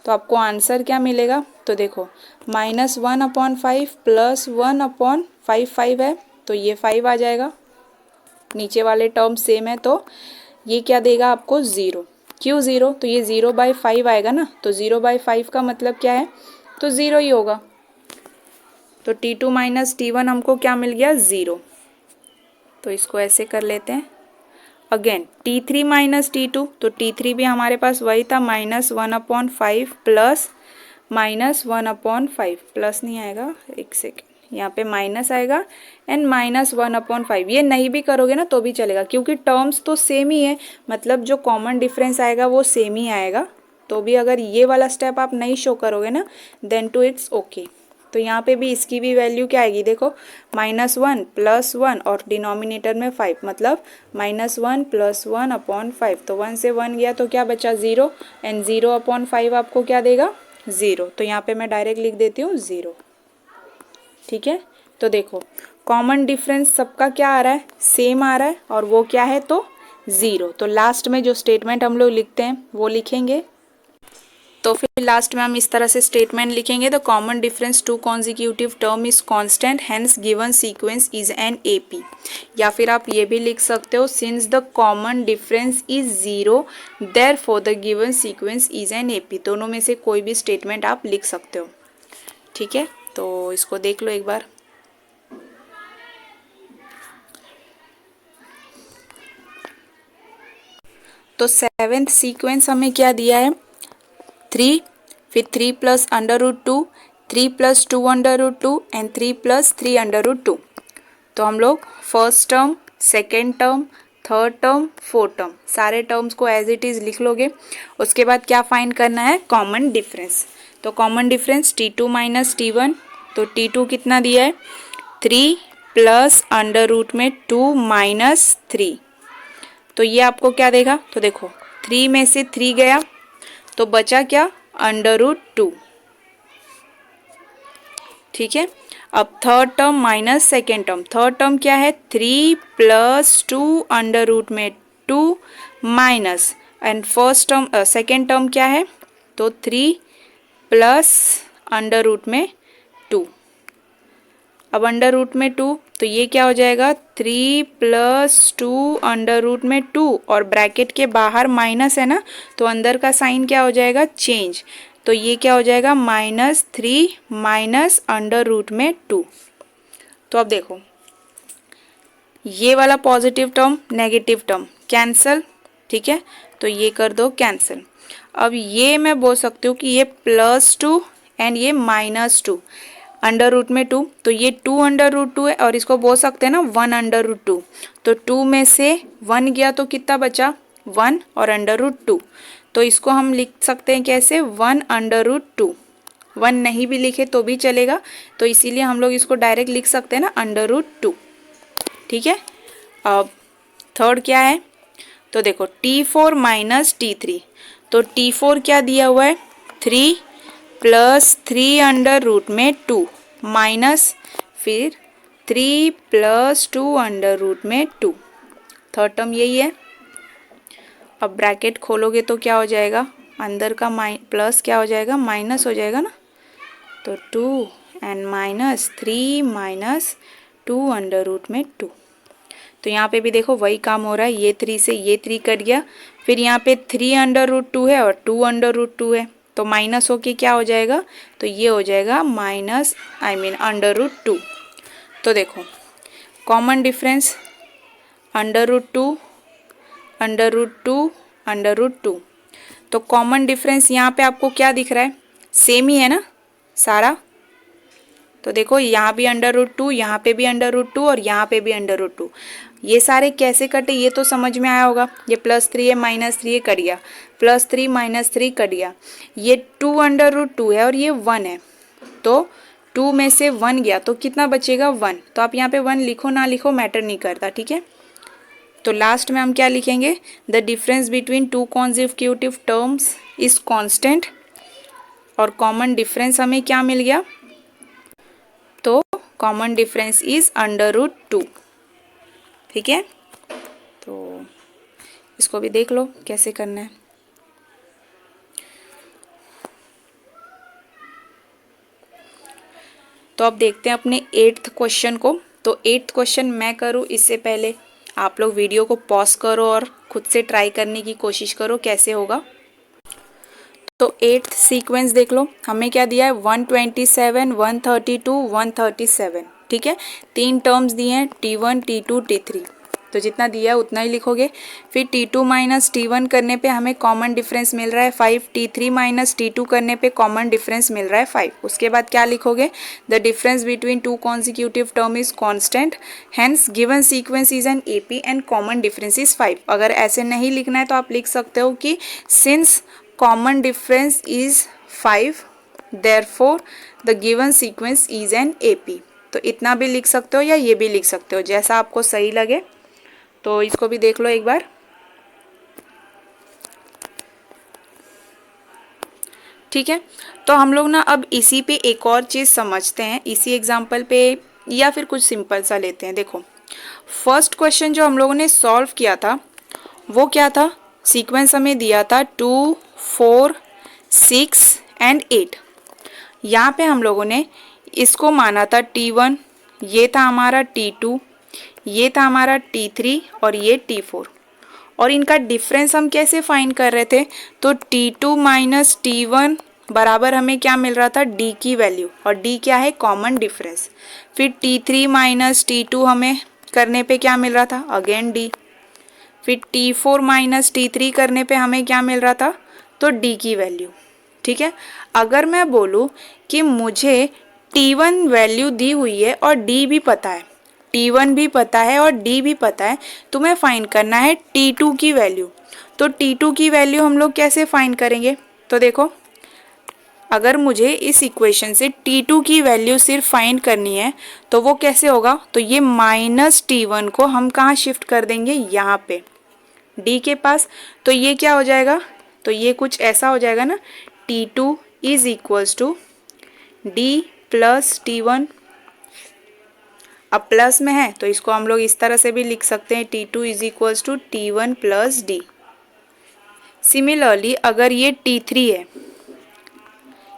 तो आपको आंसर क्या मिलेगा, तो देखो -1/5 + 1/5 5 है, तो ये 5 आ जाएगा। नीचे वाले टर्म सेम है, तो ये क्या देगा आपको 0। क्यों 0, तो ये 0/5 आएगा ना, तो 0/5 का मतलब क्या है, तो 0 ही होगा। तो T2 - T1 हमको क्या मिल गया 0। तो इसको ऐसे कर लेते हैं, अगेन T3 माइनस T2, तो T3 भी हमारे पास वही था -1/5 प्लस -1/5 प्लस नहीं आएगा, एक सेकेंड, यहाँ पे माइनस आएगा एंड -1/5। ये नहीं भी करोगे ना तो भी चलेगा क्योंकि टर्म्स तो सेम ही है, मतलब जो कॉमन डिफरेंस आएगा वो सेम ही आएगा। तो भी अगर ये वाला स्टेप आप नहीं शो करोगे ना देन टू इट्स ओके। तो यहाँ पे भी इसकी भी वैल्यू क्या आएगी, देखो -1 + 1 और डिनोमिनेटर में 5, मतलब -1 + 1/5। तो 1 से 1 गया तो क्या बचा 0 एंड 0/5 आपको क्या देगा 0। तो यहाँ पे मैं डायरेक्ट लिख देती हूँ 0। ठीक है, तो देखो कॉमन डिफरेंस सबका क्या आ रहा है, सेम आ रहा है और वो क्या है तो 0। तो लास्ट में जो स्टेटमेंट हम लोग लिखते हैं वो लिखेंगे। तो फिर लास्ट में हम इस तरह से स्टेटमेंट लिखेंगे, the common difference to consecutive term is constant, hence given sequence is an AP. या फिर आप ये भी लिख सकते हो, since the common difference is 0 therefore the given sequence is an AP. दोनों में से कोई भी स्टेटमेंट आप लिख सकते हो। ठीक है, तो इसको देख लो एक बार। तो 7th सीक्वेंस हमें क्या दिया है 3, फिर 3 + √2, 3 + 2 √2 एंड 3 + 3 √2। तो हम लोग first term, second term, third term, fourth term सारे टर्म्स को एज इट इज़ लिख लोगे। उसके बाद क्या फाइंड करना है, कॉमन डिफरेंस। तो कॉमन डिफरेंस T2 - T1, तो T2 कितना दिया है 3 + √2 - 3। तो ये आपको क्या देगा, तो देखो 3 में से 3 गया तो बचा क्या √2। ठीक है, अब third term minus second term, third term क्या है 3 + 2 √2 minus and first term second term क्या है तो 3 + √2। अब √2 तो ये क्या हो जाएगा 3 + 2 √2 और ब्रैकेट के बाहर माइनस है ना तो अंदर का साइन क्या हो जाएगा चेंज। तो ये क्या हो जाएगा -3 -√2। तो अब देखो ये वाला positive term negative term cancel. ठीक है, तो ये कर दो कैंसिल। अब ये मैं बोल सकती हूँ कि ये +2 एंड ये -2 √2, तो ये 2 √2 है और इसको बोल सकते हैं ना 1 √2। तो 2 में से 1 गया तो कितना बचा 1 और √2। तो इसको हम लिख सकते हैं कैसे 1 √2। 1 नहीं भी लिखे तो भी चलेगा, तो इसीलिए हम लोग इसको डायरेक्ट लिख सकते हैं ना √2। ठीक है, अब थर्ड क्या है तो देखो T4 - T3, तो T4 क्या दिया हुआ है 3 + 3 √2 माइनस फिर 3 + 2 √2। थर्ड टर्म यही है। अब ब्रैकेट खोलोगे तो क्या हो जाएगा अंदर का प्लस क्या हो जाएगा माइनस हो जाएगा ना, तो 2 एंड -3 -2 √2। तो यहाँ पे भी देखो वही काम हो रहा है, ये 3 से ये 3 कट गया, फिर यहाँ पे 3 √2 है और 2 √2 है तो माइनस होके क्या हो जाएगा तो ये हो जाएगा √2। तो देखो कॉमन डिफरेंस √2 √2 √2। तो कॉमन डिफरेंस यहाँ पे आपको क्या दिख रहा है सेम ही है ना सारा। तो देखो यहाँ भी √2, यहाँ पे भी √2 और यहाँ पे भी √2। ये सारे कैसे कटे ये तो समझ में आया होगा। ये +3 है -3 है कट गया, +3 -3 कट गया, ये 2 √2 है और ये 1 है तो 2 में से 1 गया तो कितना बचेगा 1। तो आप यहाँ पे 1 लिखो ना लिखो मैटर नहीं करता। ठीक है, तो लास्ट में हम क्या लिखेंगे the difference between two consecutive terms is constant और कॉमन डिफरेंस हमें क्या मिल गया तो कॉमन डिफरेंस इज √2। ठीक है, तो इसको भी देख लो कैसे करना है। तो अब देखते हैं अपने 8th क्वेश्चन को। तो 8th क्वेश्चन मैं करूँ इससे पहले आप लोग वीडियो को पॉज करो और खुद से ट्राई करने की कोशिश करो कैसे होगा। तो 8th सीक्वेंस देख लो, हमें क्या दिया है 127 132 137। ठीक है, 3 टर्म्स दिए हैं T1 T2 T3। तो जितना दिया है उतना ही लिखोगे। फिर T2 माइनस T1 करने पे हमें कॉमन डिफरेंस मिल रहा है 5, T3 माइनस T2 करने पे कॉमन डिफरेंस मिल रहा है 5। उसके बाद क्या लिखोगे, the difference between two consecutive term is constant, hence given sequence is an AP and common difference is 5। अगर ऐसे नहीं लिखना है तो आप लिख सकते हो कि since common difference is 5 therefore the given sequence is an AP। तो इतना भी लिख सकते हो या ये भी लिख सकते हो, जैसा आपको सही लगे। तो इसको भी देख लो एक बार। ठीक है, तो हम लोग ना अब इसी पे एक और चीज़ समझते हैं, इसी एग्जाम्पल पे, या फिर कुछ सिंपल सा लेते हैं। देखो फर्स्ट क्वेश्चन जो हम लोगों ने सॉल्व किया था वो क्या था, सीक्वेंस हमें दिया था 2, 4, 6 एंड 8। यहाँ पे हम लोगों ने इसको माना था T1, ये था हमारा T2, ये था हमारा T3 और ये T4। और इनका डिफरेंस हम कैसे फाइंड कर रहे थे, तो T2 माइनस T1 बराबर हमें क्या मिल रहा था, D की वैल्यू, और D क्या है, कॉमन डिफरेंस। फिर T3 माइनस T2 हमें करने पे क्या मिल रहा था, अगेन D। फिर T4 माइनस T3 करने पे हमें क्या मिल रहा था, तो D की वैल्यू। ठीक है, अगर मैं बोलूँ कि मुझे T1 वैल्यू दी हुई है और D भी पता है, T1 भी पता है और D भी पता है, तो मैं फाइंड करना है T2 की वैल्यू। तो T2 की वैल्यू हम लोग कैसे फाइंड करेंगे, तो देखो अगर मुझे इस इक्वेशन से T2 की वैल्यू सिर्फ फाइंड करनी है तो वो कैसे होगा, तो ये माइनस T1 को हम कहाँ शिफ्ट कर देंगे, यहाँ पे D के पास। तो ये क्या हो जाएगा, तो ये कुछ ऐसा हो जाएगा ना, T2 is equals to D plus T1। अब प्लस में है तो इसको हम लोग इस तरह से भी लिख सकते हैं, T2 is equals to T1 plus D। Similarly अगर ये T3 है,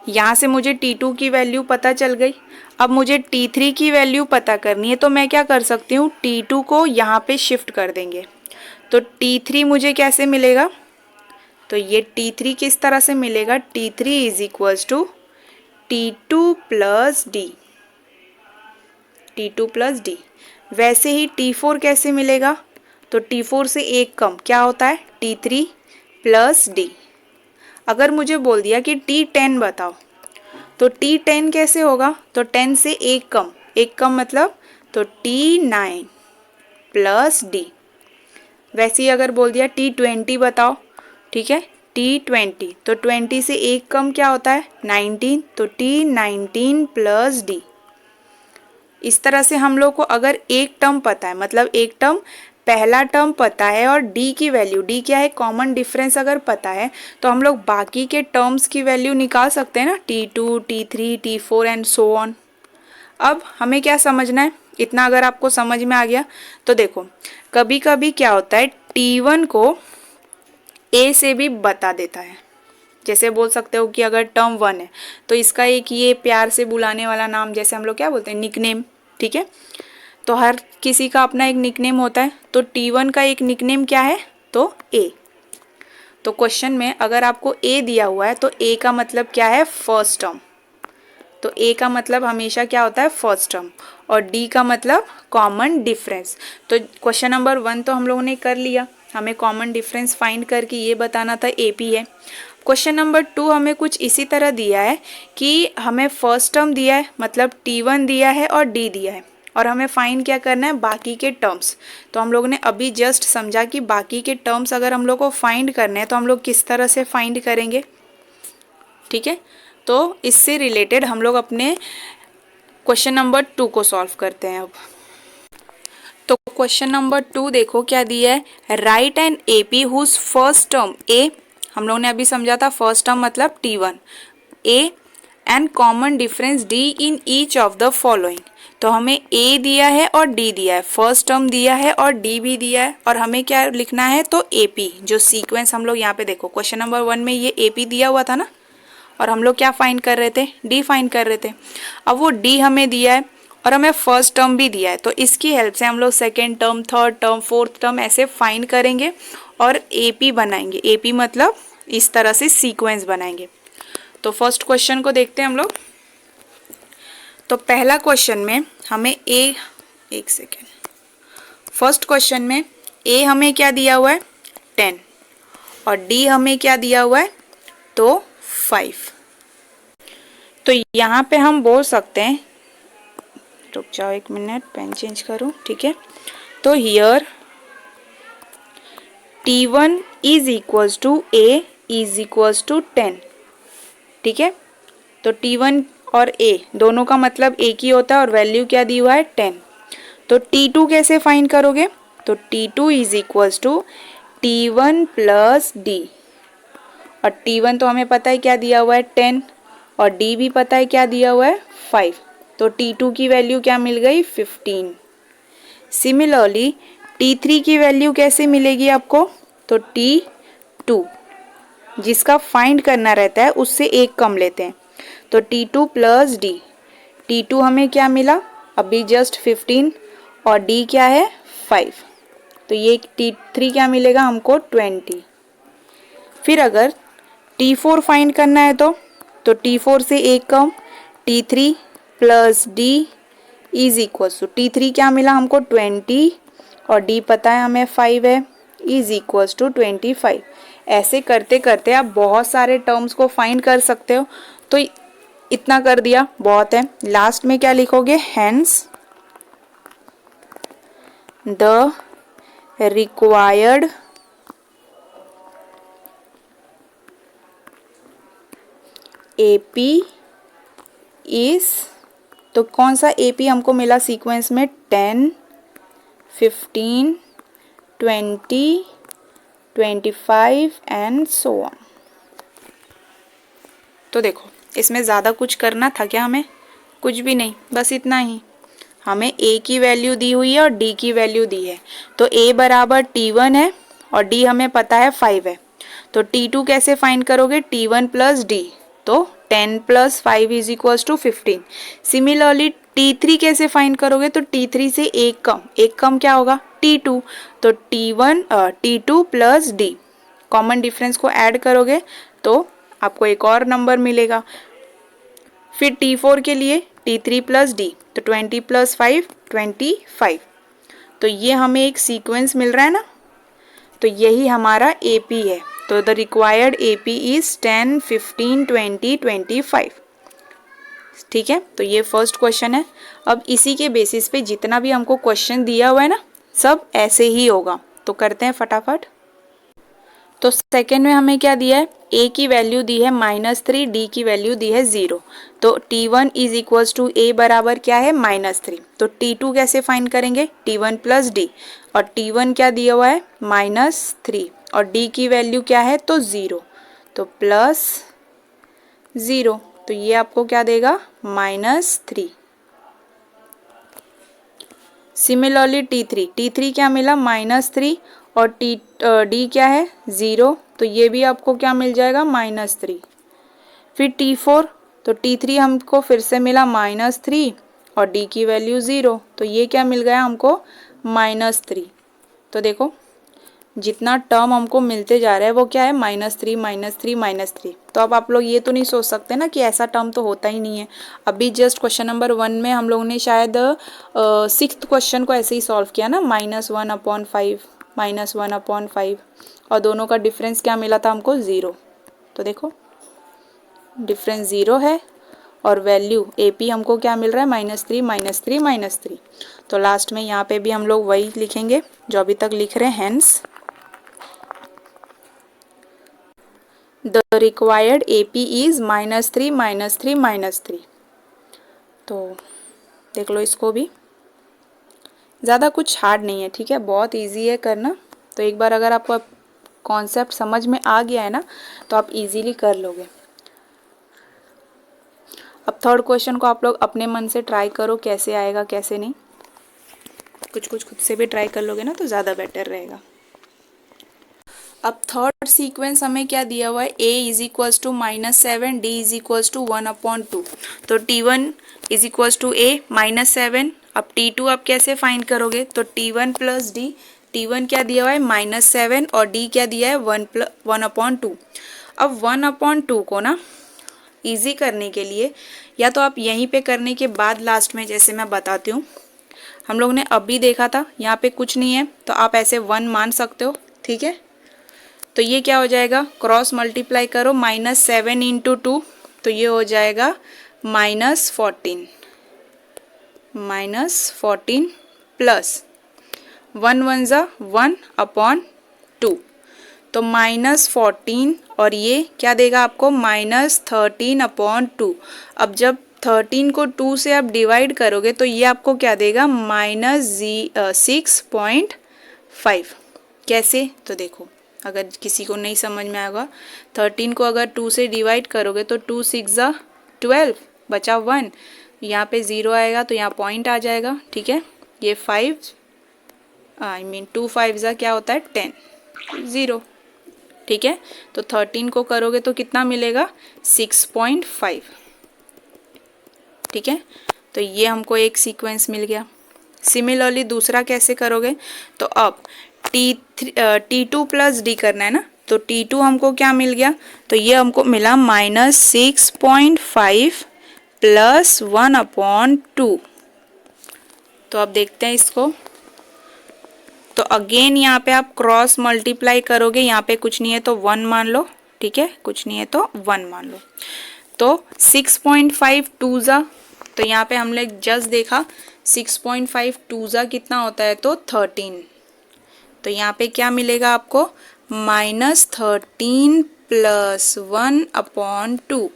यहाँ से मुझे T2 की वैल्यू पता चल गई, अब मुझे T3 की वैल्यू पता करनी है, तो मैं क्या कर सकती हूँ, T2 को यहाँ पे शिफ्ट कर देंगे। तो T3 मुझे कैसे मिलेगा, तो ये T3 किस तरह से मिलेगा, T3 is equals to T2 plus D, T2 plus D। वैसे ही T4 कैसे मिलेगा, तो T4 से एक कम क्या होता है, T3 प्लस D। अगर मुझे बोल दिया कि T10 बताओ, तो T10 कैसे होगा, तो 10 से एक कम मतलब तो T9 प्लस D। वैसे ही अगर बोल दिया T20 बताओ, ठीक है, T20 तो 20 से एक कम क्या होता है, 19, तो T19 प्लस D। इस तरह से हम लोग को अगर एक टर्म पता है, मतलब एक टर्म पहला टर्म पता है और D की वैल्यू, D क्या है, कॉमन डिफरेंस अगर पता है, तो हम लोग बाकी के टर्म्स की वैल्यू निकाल सकते हैं ना, T2, T3, T4 and so on. अब हमें क्या समझना है, इतना अगर आपको समझ में आ गया तो देखो कभी कभी क्या होता है, T1 को A से भी बता देता है। जैसे बोल सकते हो कि अगर टर्म 1 है तो इसका एक ये प्यार से बुलाने वाला नाम, जैसे हम लोग क्या बोलते हैं, निकनेम। ठीक है, तो हर किसी का अपना एक निकनेम होता है, तो T1 का एक निकनेम क्या है, तो A। तो क्वेश्चन में अगर आपको A दिया हुआ है तो A का मतलब क्या है, फर्स्ट टर्म। तो A का मतलब हमेशा क्या होता है, फर्स्ट टर्म, और D का मतलब कॉमन डिफरेंस। तो क्वेश्चन नंबर 1 तो हम लोगों ने कर लिया, हमें कॉमन डिफरेंस फाइंड करके ये बताना था AP है। क्वेश्चन नंबर 2 हमें कुछ इसी तरह दिया है कि हमें फर्स्ट टर्म दिया है, मतलब T1 दिया है और D दिया है, और हमें फाइंड क्या करना है, बाकी के टर्म्स। तो हम लोग ने अभी जस्ट समझा कि बाकी के टर्म्स अगर हम लोग को फाइंड करने हैं तो हम लोग किस तरह से फाइंड करेंगे। ठीक है, तो इससे रिलेटेड हम लोग अपने क्वेश्चन नंबर 2 को सॉल्व करते हैं अब। तो क्वेश्चन नंबर 2 देखो क्या दिया है, write an AP whose first term A, हम लोग ने अभी समझा था फर्स्ट टर्म मतलब T1, A and common difference D in each of the following. तो हमें A दिया है और D दिया है, फर्स्ट टर्म दिया है और D भी दिया है, और हमें क्या लिखना है, तो AP जो सीक्वेंस हम लोग यहाँ पे देखो क्वेश्चन नंबर 1 में ये AP दिया हुआ था ना, और हम लोग क्या फाइंड कर रहे थे, D फाइंड कर रहे थे। अब वो D हमें दिया है और हमें फर्स्ट टर्म भी दिया है, तो इसकी हेल्प से हम लोग second term, third term, fourth term ऐसे फाइंड करेंगे और AP बनाएंगे। AP मतलब इस तरह से सीक्वेंस बनाएंगे। तो फर्स्ट क्वेश्चन को देखते हैं हम लोग। तो पहला क्वेश्चन में हमें एक सेकेंड, फर्स्ट क्वेश्चन में ए हमें क्या दिया हुआ है 10 और डी हमें क्या दिया हुआ है तो 5। तो यहाँ पे हम बोल सकते हैं, रुक जाओ एक मिनट पेन चेंज करूँ, ठीक है। तो here T1 is equals to A is equals to 10, ठीक है। तो T1 और A दोनों का मतलब एक ही होता है और वैल्यू क्या दी हुआ है 10। तो T2 कैसे फाइंड करोगे? तो T2 is equals to T1 plus D, और T1 तो हमें पता है क्या दिया हुआ है 10 और D भी पता है क्या दिया हुआ है 5। तो T2 की वैल्यू क्या मिल गई 15। सिमिलरली T3 की वैल्यू कैसे मिलेगी आपको? तो T2 जिसका फाइंड करना रहता है उससे एक कम लेते हैं, तो T2 प्लस D। T2 हमें क्या मिला अभी जस्ट 15 और D क्या है 5, तो ये T3 क्या मिलेगा हमको 20। फिर अगर T4 फाइंड करना है तो T4 से एक कम T3 plus D is equal to T3 क्या मिला हमको 20 और D पता है हमें 5 है, इज इक्वल्स टू 25। ऐसे करते करते आप बहुत सारे टर्म्स को फाइंड कर सकते हो। तो इतना कर दिया बहुत है। लास्ट में क्या लिखोगे? Hence the required AP is, तो कौन सा एपी हमको मिला सीक्वेंस में 10, 15, 20, 25 एंड सो ऑन। तो देखो इसमें ज़्यादा कुछ करना था क्या हमें? कुछ भी नहीं, बस इतना ही। हमें A की वैल्यू दी हुई है और D की वैल्यू दी है, तो A बराबर T1 है और D हमें पता है 5 है। तो T2 कैसे फाइंड करोगे? T1 प्लस D, तो 10 plus 5 is equals to 15। Similarly T3 कैसे फाइंड करोगे? तो T3 से एक कम क्या होगा? T2, तो T2 plus D, common difference को ऐड करोगे तो आपको एक और नंबर मिलेगा। फिर T4 के लिए T3 प्लस D, तो 20 प्लस 5 25। तो ये हमें एक सीक्वेंस मिल रहा है ना, तो यही हमारा AP है। तो द रिक्वायर्ड AP इज 10, 15, 20, 25, ठीक है। तो ये फर्स्ट क्वेश्चन है। अब इसी के बेसिस पे जितना भी हमको क्वेश्चन दिया हुआ है ना सब ऐसे ही होगा, तो करते हैं फटाफट। तो सेकेंड में हमें क्या दिया है? A की वैल्यू दी है -3, D की वैल्यू दी है 0। तो T1 is equals to A बराबर क्या है -3। तो T2 कैसे फाइंड करेंगे? T1 प्लस D, और T1 क्या दिया हुआ है -3 और D की वैल्यू क्या है तो 0, तो प्लस 0, तो ये आपको क्या देगा -3। सिमिलरली T3 क्या मिला -3 और D क्या है 0, तो ये भी आपको क्या मिल जाएगा -3। फिर T4, तो T3 हमको फिर से मिला -3 और D की वैल्यू 0, तो ये क्या मिल गया हमको -3। तो देखो जितना टर्म हमको मिलते जा रहा है वो क्या है -3 -3 -3। तो अब आप लोग ये तो नहीं सोच सकते ना कि ऐसा टर्म तो होता ही नहीं है। अभी जस्ट क्वेश्चन नंबर 1 में हम लोगों ने शायद 6th क्वेश्चन को ऐसे ही सॉल्व किया ना, -1/5 -1/5, और दोनों का डिफरेंस क्या मिला था हमको 0। तो देखो डिफरेंस 0 है और वैल्यू AP हमको क्या मिल रहा है -3 -3 -3। तो लास्ट में यहाँ पे भी हम लोग वही लिखेंगे जो अभी तक लिख रहे हैं, hence the required AP is -3 -3 -3। तो देख लो इसको भी, ज़्यादा कुछ हार्ड नहीं है, ठीक है, बहुत इजी है करना। तो एक बार अगर आपको कॉन्सेप्ट समझ में आ गया है ना तो आप इजीली कर लोगे। अब थर्ड क्वेश्चन को आप लोग अपने मन से ट्राई करो कैसे आएगा कैसे नहीं, कुछ खुद से भी ट्राई कर लोगे ना तो ज़्यादा बेटर रहेगा। अब थर्ड सीक्वेंस हमें क्या दिया हुआ है? A is equals to -7, D is equals to 1/2। तो T1 is equals to A -7। अब T2 आप कैसे फाइंड करोगे? तो T1 प्लस D, T1 क्या दिया हुआ है -7 और D क्या दिया है 1/2। अब 1/2 को ना इजी करने के लिए या तो आप यहीं पे करने के बाद लास्ट में जैसे मैं बताती हूँ, हम लोग ने अभी देखा था, यहाँ पे कुछ नहीं है तो आप ऐसे 1 मान सकते हो, ठीक है। तो ये क्या हो जाएगा, क्रॉस मल्टीप्लाई करो, -7 × 2 तो ये हो जाएगा -14 प्लस 1 1 ज़ा 1/2 तो -14 और ये क्या देगा आपको -13/2। अब जब 13 को 2 से आप डिवाइड करोगे तो ये आपको क्या देगा -6.5। कैसे, तो देखो अगर किसी को नहीं समझ में आएगा, 13 को अगर 2 से डिवाइड करोगे तो 2 6 ज़ा 12 बचा 1, यहाँ पे 0 आएगा तो यहाँ पॉइंट आ जाएगा, ठीक है। ये 5 2 5 ज़ा क्या होता है 10 0, ठीक है। तो 13 को करोगे तो कितना मिलेगा 6.5, ठीक है। तो ये हमको एक सीक्वेंस मिल गया। सिमिलरली दूसरा कैसे करोगे, तो अब T2 प्लस D करना है ना, तो T2 हमको क्या मिल गया, तो ये हमको मिला -6.5 प्लस 1/2। तो अब देखते हैं इसको, तो अगेन यहाँ पे आप क्रॉस मल्टीप्लाई करोगे, यहाँ पे कुछ नहीं है तो 1 मान लो, ठीक है, कुछ नहीं है तो 1 मान लो। तो 6.5 2 ज़ा, तो यहाँ पे हमने जस्ट देखा 6.5 2 ज़ा कितना होता है तो 13। तो यहाँ पे क्या मिलेगा आपको -13 प्लस 1/2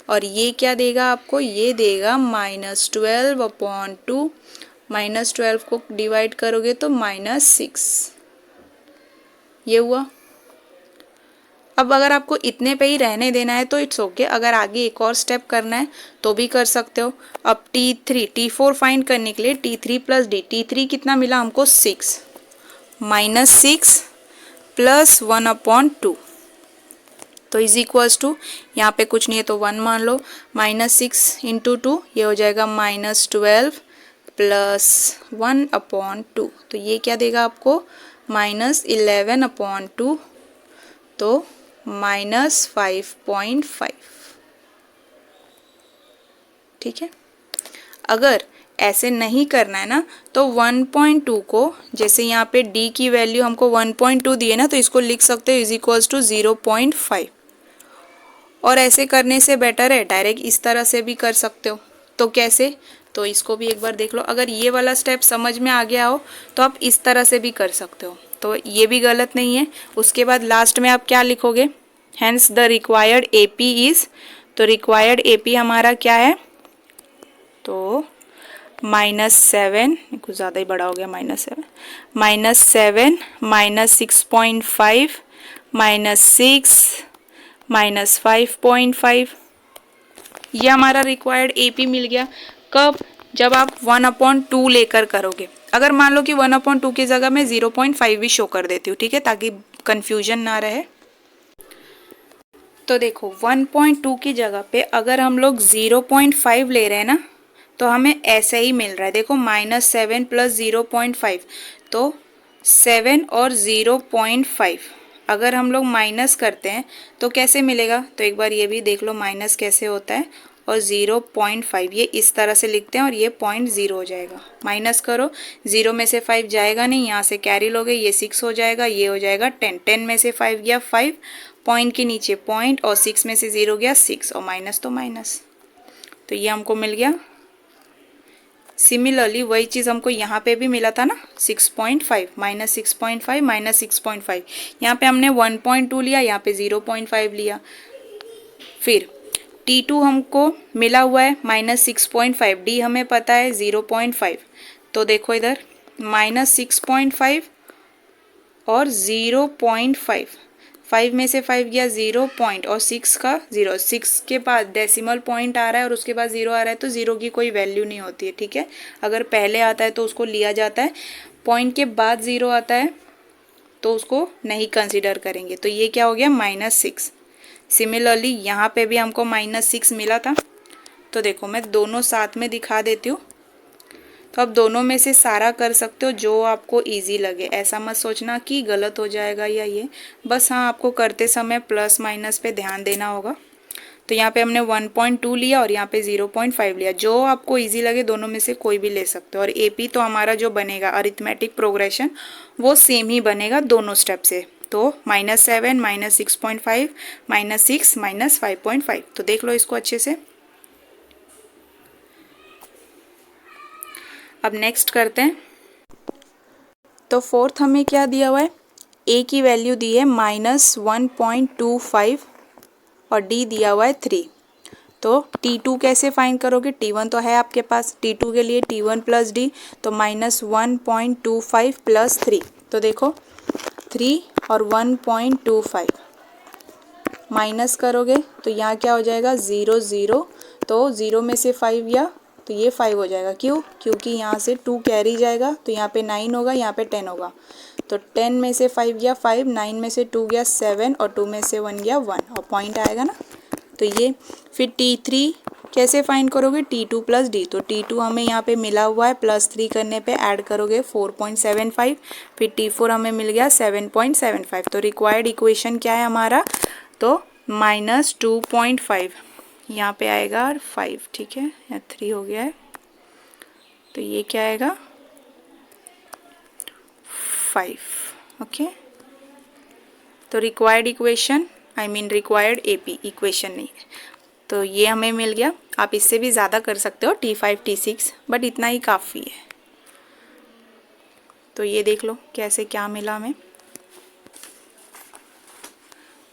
और ये क्या देगा आपको, ये देगा -12/2। -12 को डिवाइड करोगे तो -6, ये हुआ। अब अगर आपको इतने पे ही रहने देना है तो इट्स ओके, अगर आगे एक और स्टेप करना है तो भी कर सकते हो। अब T4 फाइंड करने के लिए T3 प्लस D, T3 कितना मिला हमको 6, -6 प्लस 1/2 तो इज इक्वल्स टू, यहाँ पे कुछ नहीं है तो 1 मान लो, -6 × 2 ये हो जाएगा -12 प्लस 1/2 तो ये क्या देगा आपको -11/2 तो -5.5, ठीक है। अगर ऐसे नहीं करना है ना तो 1.2 को, जैसे यहाँ पे D की वैल्यू हमको 1.2 दी है ना, तो इसको लिख सकते हो इज इक्वल्स टू 0.5। और ऐसे करने से बेटर है डायरेक्ट इस तरह से भी कर सकते हो। तो कैसे, तो इसको भी एक बार देख लो। अगर ये वाला स्टेप समझ में आ गया हो तो आप इस तरह से भी कर सकते हो, तो ये भी गलत नहीं है। उसके बाद लास्ट में आप क्या लिखोगे, hence the required AP is, तो रिक्वायर्ड AP हमारा क्या है, तो -7, कुछ ज़्यादा ही बड़ा हो गया, -7 -6.5 -6 -5.5 ये हमारा रिक्वायर्ड AP मिल गया। कब, जब आप 1/2 लेकर करोगे। अगर मान लो कि 1/2 की जगह मैं 0.5 भी शो कर देती हूँ, ठीक है, ताकि कंफ्यूजन ना रहे। तो देखो 1.2 की जगह पे अगर हम लोग 0.5 ले रहे हैं ना, तो हमें ऐसे ही मिल रहा है। देखो -7 प्लस 0.5 तो 7 और 0.5 अगर हम लोग माइनस करते हैं तो कैसे मिलेगा, तो एक बार ये भी देख लो माइनस कैसे होता है। और 0.5 ये इस तरह से लिखते हैं और ये 0.0 हो जाएगा। माइनस करो, 0 में से 5 जाएगा नहीं, यहाँ से कैरी लोगे, ये 6 हो जाएगा, ये हो जाएगा 10। 10 में से 5 गया 5, पॉइंट के नीचे पॉइंट, और 6 में से 0 गया 6, और माइनस तो माइनस, तो ये हमको मिल गया। सिमिलरली वही चीज़ हमको यहाँ पे भी मिला था ना, 6.5 -6.5 -6.5, यहाँ पे हमने 1.2 लिया, यहाँ पे 0.5 लिया। फिर T2 हमको मिला हुआ है -6.5, D हमें पता है 0.5, तो देखो इधर -6.5 और 0.5, 5 में से 5 गया 0 पॉइंट, और 6 का 0, 6 के बाद डेसिमल पॉइंट आ रहा है और उसके बाद 0 आ रहा है, तो 0 की कोई वैल्यू नहीं होती है, ठीक है। अगर पहले आता है तो उसको लिया जाता है, पॉइंट के बाद 0 आता है तो उसको नहीं कंसिडर करेंगे। तो ये क्या हो गया -6। सिमिलरली यहाँ पे भी हमको -6 मिला था, तो देखो मैं दोनों साथ में दिखा देती हूँ। तो अब दोनों में से सारा कर सकते हो जो आपको इजी लगे, ऐसा मत सोचना कि गलत हो जाएगा या ये, बस हाँ आपको करते समय प्लस माइनस पे ध्यान देना होगा। तो यहाँ पे हमने 1.2 लिया और यहाँ पे 0.5 लिया। जो आपको इजी लगे दोनों में से कोई भी ले सकते हो। और एपी तो हमारा जो बनेगा अरिथमेटिक प्रोग्रेशन वो सेम ही बनेगा दोनों स्टेप से। तो -7 -6.5 -6 -5.5। तो देख लो इसको अच्छे से। अब नेक्स्ट करते हैं। तो फोर्थ हमें क्या दिया हुआ है, ए की वैल्यू दी है -1.25 और डी दिया हुआ है 3। तो T2 कैसे फाइंड करोगे, T1 तो है आपके पास, T2 के लिए T1 प्लस डी, तो -1.25 प्लस 3। तो देखो 3 और 1.25 माइनस करोगे तो यहाँ क्या हो जाएगा 0 0। तो 0 में से 5 गया तो ये 5 हो जाएगा। क्यों, क्योंकि यहाँ से 2 कैरी जाएगा तो यहाँ पे 9 होगा, यहाँ पे 10 होगा। तो 10 में से 5 गया 5, 9 में से 2 गया 7 और 2 में से 1 गया 1 और पॉइंट आएगा ना। तो ये फिर T3 कैसे फाइंड करोगे, T2 प्लस डी। तो T2 हमें यहाँ पे मिला हुआ है, प्लस 3 करने पे ऐड करोगे 4.75, फिर T4 हमें मिल गया 7.75। तो रिक्वायर्ड इक्वेशन क्या है हमारा, तो -2.5 यहाँ पे आएगा और 5, ठीक है, या 3 हो गया है। तो ये क्या आएगा 5, ओके। तो required equation required AP equation नहीं है, तो ये हमें मिल गया। आप इससे भी ज़्यादा कर सकते हो T5 T6, बट इतना ही काफ़ी है। तो ये देख लो कैसे क्या मिला हमें।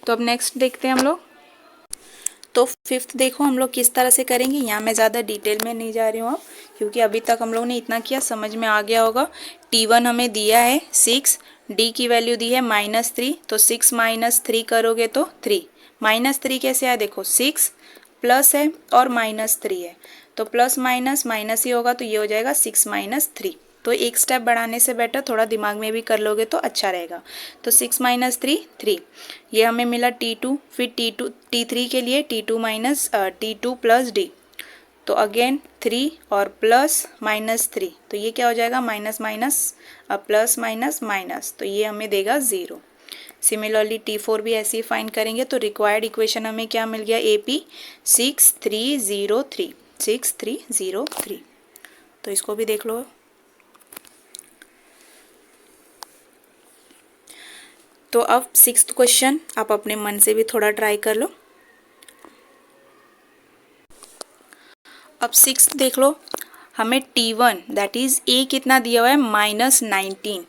तो अब नेक्स्ट देखते हैं हम लोग। तो फिफ्थ देखो हम लोग किस तरह से करेंगे। यहाँ मैं ज़्यादा डिटेल में नहीं जा रही हूँ अब, क्योंकि अभी तक हम लोग ने इतना किया, समझ में आ गया होगा। T1 हमें दिया है 6, D की वैल्यू दी है -3, तो 6 - 3 करोगे तो 3। -3 कैसे आया, देखो 6 प्लस है और -3 है, तो प्लस माइनस माइनस ही होगा, तो ये हो जाएगा 6 - 3। तो एक स्टेप बढ़ाने से बेटर थोड़ा दिमाग में भी कर लोगे तो अच्छा रहेगा। तो 6 - 3 3, ये हमें मिला T2। फिर T3 के लिए T2 प्लस डी, तो अगेन 3 और प्लस -3, तो ये क्या हो जाएगा minus minus plus minus minus, तो ये हमें देगा 0। सिमिलरली T4 भी ऐसे ही फाइंड करेंगे। तो रिक्वायर्ड इक्वेशन हमें क्या मिल गया, AP 6303 6303। तो इसको भी देख लो। तो अब 6th क्वेश्चन आप अपने मन से भी थोड़ा ट्राई कर लो। अब 6th देख लो, हमें T1 दैट इज A कितना दिया हुआ है -19।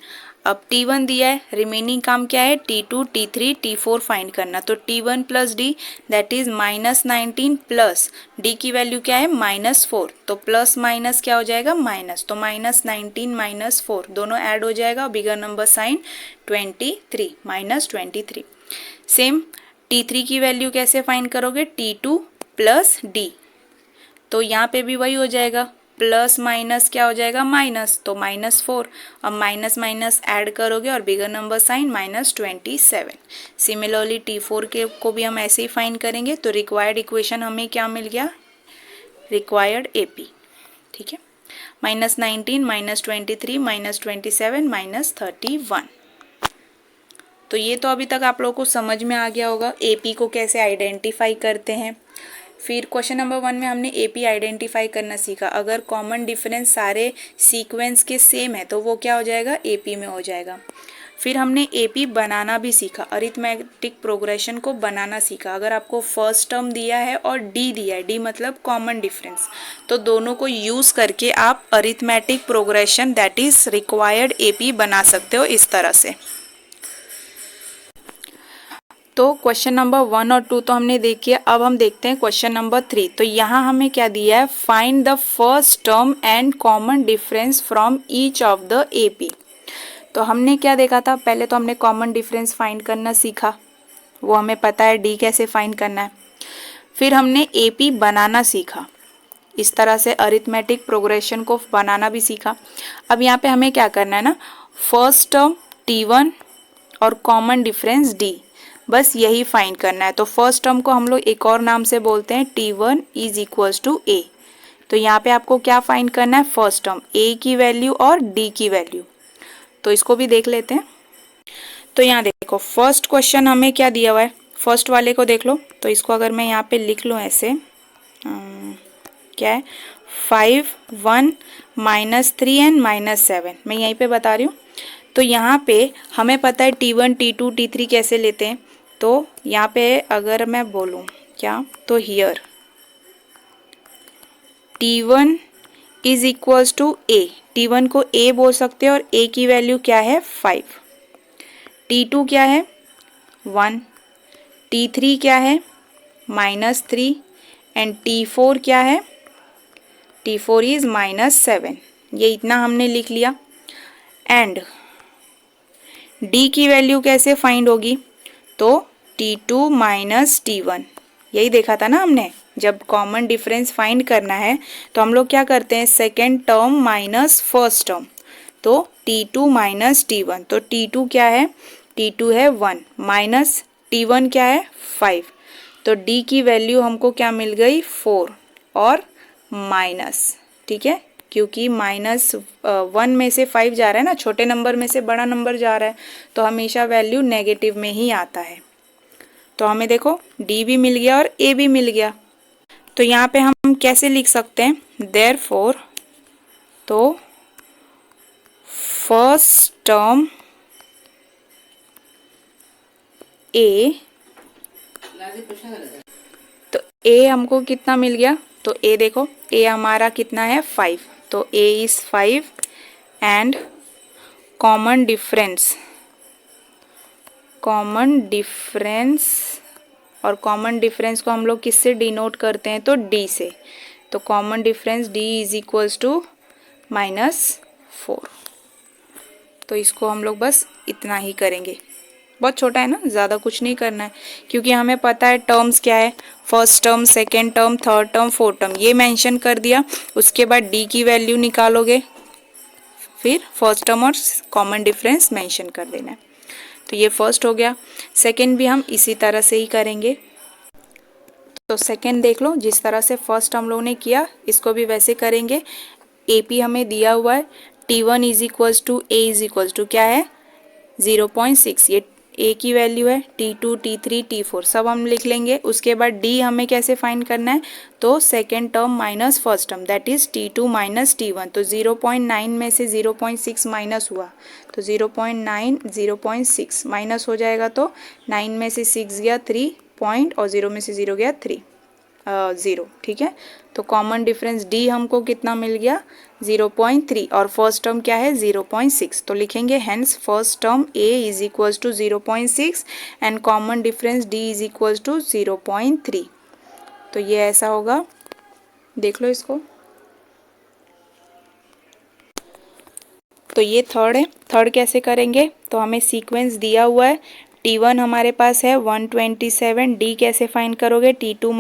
अब T1 दिया है, रिमेनिंग काम क्या है T2 T3 T4 फाइंड करना। तो T1 plus D that is -19 plus D की वैल्यू क्या है -4, तो प्लस माइनस क्या हो जाएगा माइनस, तो -19 -4 दोनों ऐड हो जाएगा, बिगर नंबर साइन 23 -23। सेम T3 की वैल्यू कैसे फाइंड करोगे, T2 प्लस D, तो यहाँ पे भी वही हो जाएगा, प्लस माइनस क्या हो जाएगा माइनस, तो -4 और माइनस माइनस ऐड करोगे और बिगर नंबर साइन -27। सिमिलरली T4 के को भी हम ऐसे ही फाइंड करेंगे। तो रिक्वायर्ड इक्वेशन हमें क्या मिल गया, रिक्वायर्ड AP, ठीक है, -19 -23 -27 -31। तो ये तो अभी तक आप लोगों को समझ में आ गया होगा AP को कैसे आइडेंटिफाई करते हैं। फिर क्वेश्चन नंबर 1 में हमने AP आइडेंटिफाई करना सीखा। अगर कॉमन डिफरेंस सारे सीक्वेंस के सेम है तो वो क्या हो जाएगा AP में हो जाएगा। फिर हमने AP बनाना भी सीखा, अरिथमेटिक प्रोग्रेशन को बनाना सीखा। अगर आपको फर्स्ट टर्म दिया है और D दिया है, D मतलब कॉमन डिफरेंस, तो दोनों को यूज़ करके आप arithmetic progression that is required AP बना सकते हो इस तरह से। तो क्वेश्चन नंबर 1 और 2 तो हमने देखिए। अब हम देखते हैं क्वेश्चन नंबर 3। तो यहाँ हमें क्या दिया है, find the first term and common difference from each of the AP। तो हमने क्या देखा था, पहले तो हमने कॉमन डिफरेंस फाइंड करना सीखा, वो हमें पता है D कैसे फाइंड करना है। फिर हमने AP बनाना सीखा, इस तरह से अरिथमेटिक प्रोग्रेशन को बनाना भी सीखा। अब यहाँ पे हमें क्या करना है ना, फर्स्ट टर्म T1 और कॉमन डिफरेंस D, बस यही फाइंड करना है। तो फर्स्ट टर्म को हम लोग एक और नाम से बोलते हैं T1 is equals to A। तो यहाँ पे आपको क्या फाइंड करना है, फर्स्ट टर्म A की वैल्यू और D की वैल्यू। तो इसको भी देख लेते हैं। तो यहाँ देखो फर्स्ट क्वेश्चन हमें क्या दिया हुआ है, फर्स्ट वाले को देख लो, तो इसको अगर मैं यहाँ पे लिख लूँ ऐसे, क्या है 5, 1, -3 एंड -7, मैं यहीं पे बता रही हूँ। तो यहाँ पे हमें पता है T1, T2, T3 कैसे लेते हैं। तो यहाँ पे अगर मैं बोलूँ क्या, तो here T1 is equals to A, T1 को A बोल सकते हैं और A की वैल्यू क्या है 5, T2 क्या है 1, T3 क्या है -3 एंड T4 क्या है, T4 इज -7। ये इतना हमने लिख लिया। एंड D की वैल्यू कैसे फाइंड होगी, तो T2 -T1, यही देखा था ना हमने। जब कॉमन डिफरेंस फाइंड करना है तो हम लोग क्या करते हैं, second term minus first term, तो T2 -T1, तो T2 क्या है, T2 है 1 माइनस T1 क्या है 5, तो D की वैल्यू हमको क्या मिल गई 4 और माइनस, ठीक है, क्योंकि -1 में से 5 जा रहा है ना, छोटे नंबर में से बड़ा नंबर जा रहा है, तो हमेशा वैल्यू नेगेटिव में ही आता है। तो हमें देखो D भी मिल गया और A भी मिल गया। तो यहाँ पे हम कैसे लिख सकते हैं, देयरफॉर, तो फर्स्ट टर्म A, तो A हमको कितना मिल गया, तो A देखो A हमारा कितना है 5, तो A is 5 and common difference, और कॉमन डिफरेंस को हम लोग किससे डिनोट करते हैं, तो D से, तो common difference D is equals to -4। तो इसको हम लोग बस इतना ही करेंगे, बहुत छोटा है ना, ज़्यादा कुछ नहीं करना है, क्योंकि हमें पता है टर्म्स क्या है, first term, second term, third term, fourth term, ये मेंशन कर दिया। उसके बाद D की वैल्यू निकालोगे, फिर फर्स्ट टर्म और कॉमन डिफरेंस मेंशन कर देना है। तो ये फर्स्ट हो गया। सेकेंड भी हम इसी तरह से ही करेंगे। तो सेकेंड देख लो, जिस तरह से फर्स्ट हम लोगों ने किया इसको भी वैसे करेंगे। AP हमें दिया हुआ है, T1 is equals to A is equals to क्या है 0.6, ये A की वैल्यू है, T2, T3, T4 सब हम लिख लेंगे। उसके बाद D हमें कैसे फाइंड करना है, तो second term minus first term, that is T2 - T1, तो 0.9 में से 0.6 माइनस हुआ, तो 0.9 0.6 माइनस हो जाएगा, तो 9 में से 6 गया 3 पॉइंट और 0 में से 0 गया 0, ठीक है। तो कॉमन डिफरेंस D हमको कितना मिल गया 0.3 और फर्स्ट टर्म क्या है 0.6, तो लिखेंगे hence first term A is equals to 0.6 and common difference D is equals to 0.3। तो ये ऐसा होगा, देख लो इसको। तो ये थर्ड है, थर्ड कैसे करेंगे, तो हमें सीक्वेंस दिया हुआ है, T1 हमारे पास है 127, D कैसे फाइंड करोगे, T2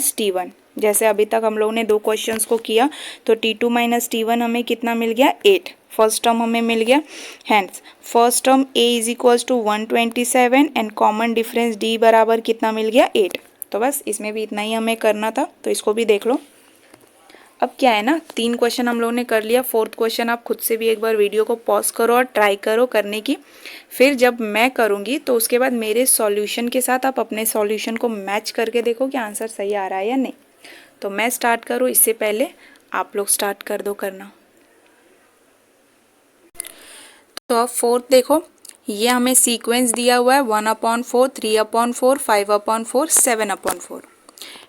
- T1, जैसे अभी तक हम लोगों ने दो क्वेश्चंस को किया। तो T2 - T1 हमें कितना मिल गया 8, फर्स्ट टर्म हमें मिल गया, hence first term A is equals to 127 and common difference D बराबर कितना मिल गया 8। तो बस इसमें भी इतना ही हमें करना था, तो इसको भी देख लो। अब क्या है ना, 3 क्वेश्चन हम लोगों ने कर लिया, फोर्थ क्वेश्चन आप खुद से भी एक बार वीडियो को पॉज करो और ट्राई करो करने की। फिर जब मैं करूँगी तो उसके बाद मेरे सॉल्यूशन के साथ आप अपने सॉल्यूशन को मैच करके देखो कि आंसर सही आ रहा है या नहीं। तो मैं स्टार्ट करूँ इससे पहले आप लोग स्टार्ट कर दो करना। तो अब फोर्थ देखो, ये हमें सीक्वेंस दिया हुआ है 1/4, 3/4, 5/4, 7/4।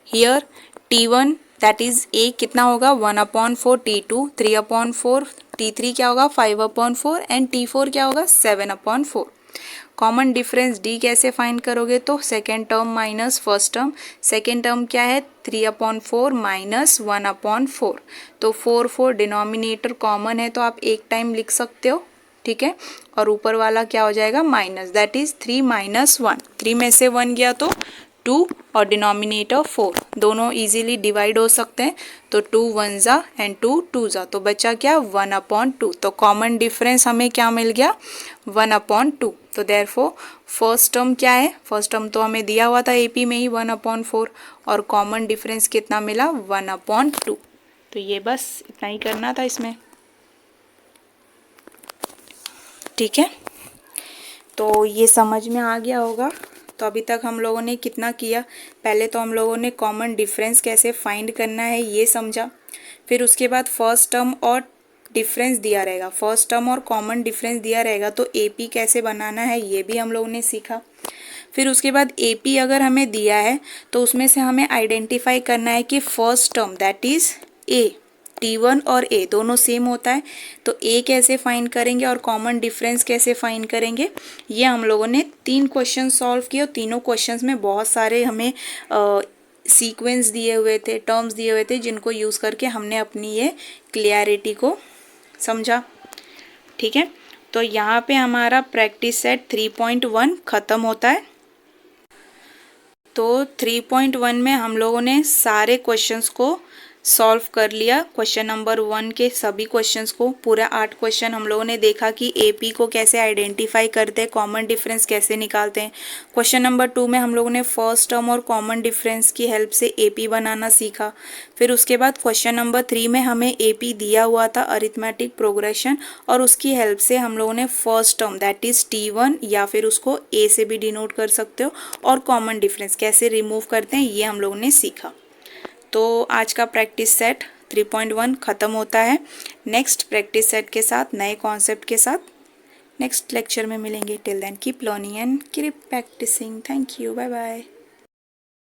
Here T1 that is A कितना होगा 1/4, T2 3/4, T3 क्या होगा 5/4 एंड T4 क्या होगा 7/4। कॉमन डिफरेंस D कैसे फाइंड करोगे, तो second term minus first term, second term क्या है 3/4 माइनस 1/4, तो 4 डिनोमिनेटर कॉमन है तो आप एक टाइम लिख सकते हो, ठीक है। और ऊपर वाला क्या हो जाएगा माइनस, दैट इज 3 - 1, 3 में से 1 गया तो 2 और डिनोमिनेटर 4, दोनों इजीली डिवाइड हो सकते हैं, तो 2 1 जा एंड 2 2 जा, तो बचा क्या 1/2। तो कॉमन डिफरेंस हमें क्या मिल गया 1/2। तो देयरफॉर फर्स्ट टर्म क्या है, फर्स्ट टर्म तो हमें दिया हुआ था AP में ही 1/4 और कॉमन डिफरेंस कितना मिला 1/2। तो ये बस इतना ही करना था इसमें, ठीक है। तो ये समझ में आ गया होगा। तो अभी तक हम लोगों ने कितना किया, पहले तो हम लोगों ने कॉमन डिफरेंस कैसे फाइंड करना है ये समझा, फिर उसके बाद फर्स्ट टर्म और डिफरेंस दिया रहेगा, फर्स्ट टर्म और कॉमन डिफरेंस दिया रहेगा तो एपी कैसे बनाना है ये भी हम लोगों ने सीखा। फिर उसके बाद एपी अगर हमें दिया है तो उसमें से हमें आइडेंटिफाई करना है कि first term that is a, T1 और ए दोनों सेम होता है, तो ए कैसे फाइंड करेंगे और कॉमन डिफरेंस कैसे फाइंड करेंगे, ये हम लोगों ने 3 क्वेश्चन सॉल्व किए और तीनों क्वेश्चंस में बहुत सारे हमें सीक्वेंस दिए हुए थे, टर्म्स दिए हुए थे, जिनको यूज़ करके हमने अपनी ये क्लियरिटी को समझा। ठीक है, तो यहाँ पे हमारा प्रैक्टिस सेट 3.1 ख़त्म होता है। तो 3.1 में हम लोगों ने सारे क्वेश्चंस को सॉल्व कर लिया, क्वेश्चन नंबर 1 के सभी क्वेश्चंस को, पूरा 8 क्वेश्चन हम लोगों ने देखा कि एपी को कैसे आइडेंटिफाई करते हैं, कॉमन डिफरेंस कैसे निकालते हैं। क्वेश्चन नंबर 2 में हम लोगों ने फर्स्ट टर्म और कॉमन डिफरेंस की हेल्प से एपी बनाना सीखा। फिर उसके बाद क्वेश्चन नंबर 3 में हमें एपी दिया हुआ था अरिथमेटिक प्रोग्रेशन, और उसकी हेल्प से हम लोगों ने first term that is T1 या फिर उसको ए से भी डिनोट कर सकते हो, और कॉमन डिफरेंस कैसे रिमूव करते हैं ये हम लोगों ने सीखा। तो आज का प्रैक्टिस सेट 3.1 ख़त्म होता है। नेक्स्ट प्रैक्टिस सेट के साथ, नए कॉन्सेप्ट के साथ नेक्स्ट लेक्चर में मिलेंगे। Till then keep learning and keep practising. Thank you, bye bye.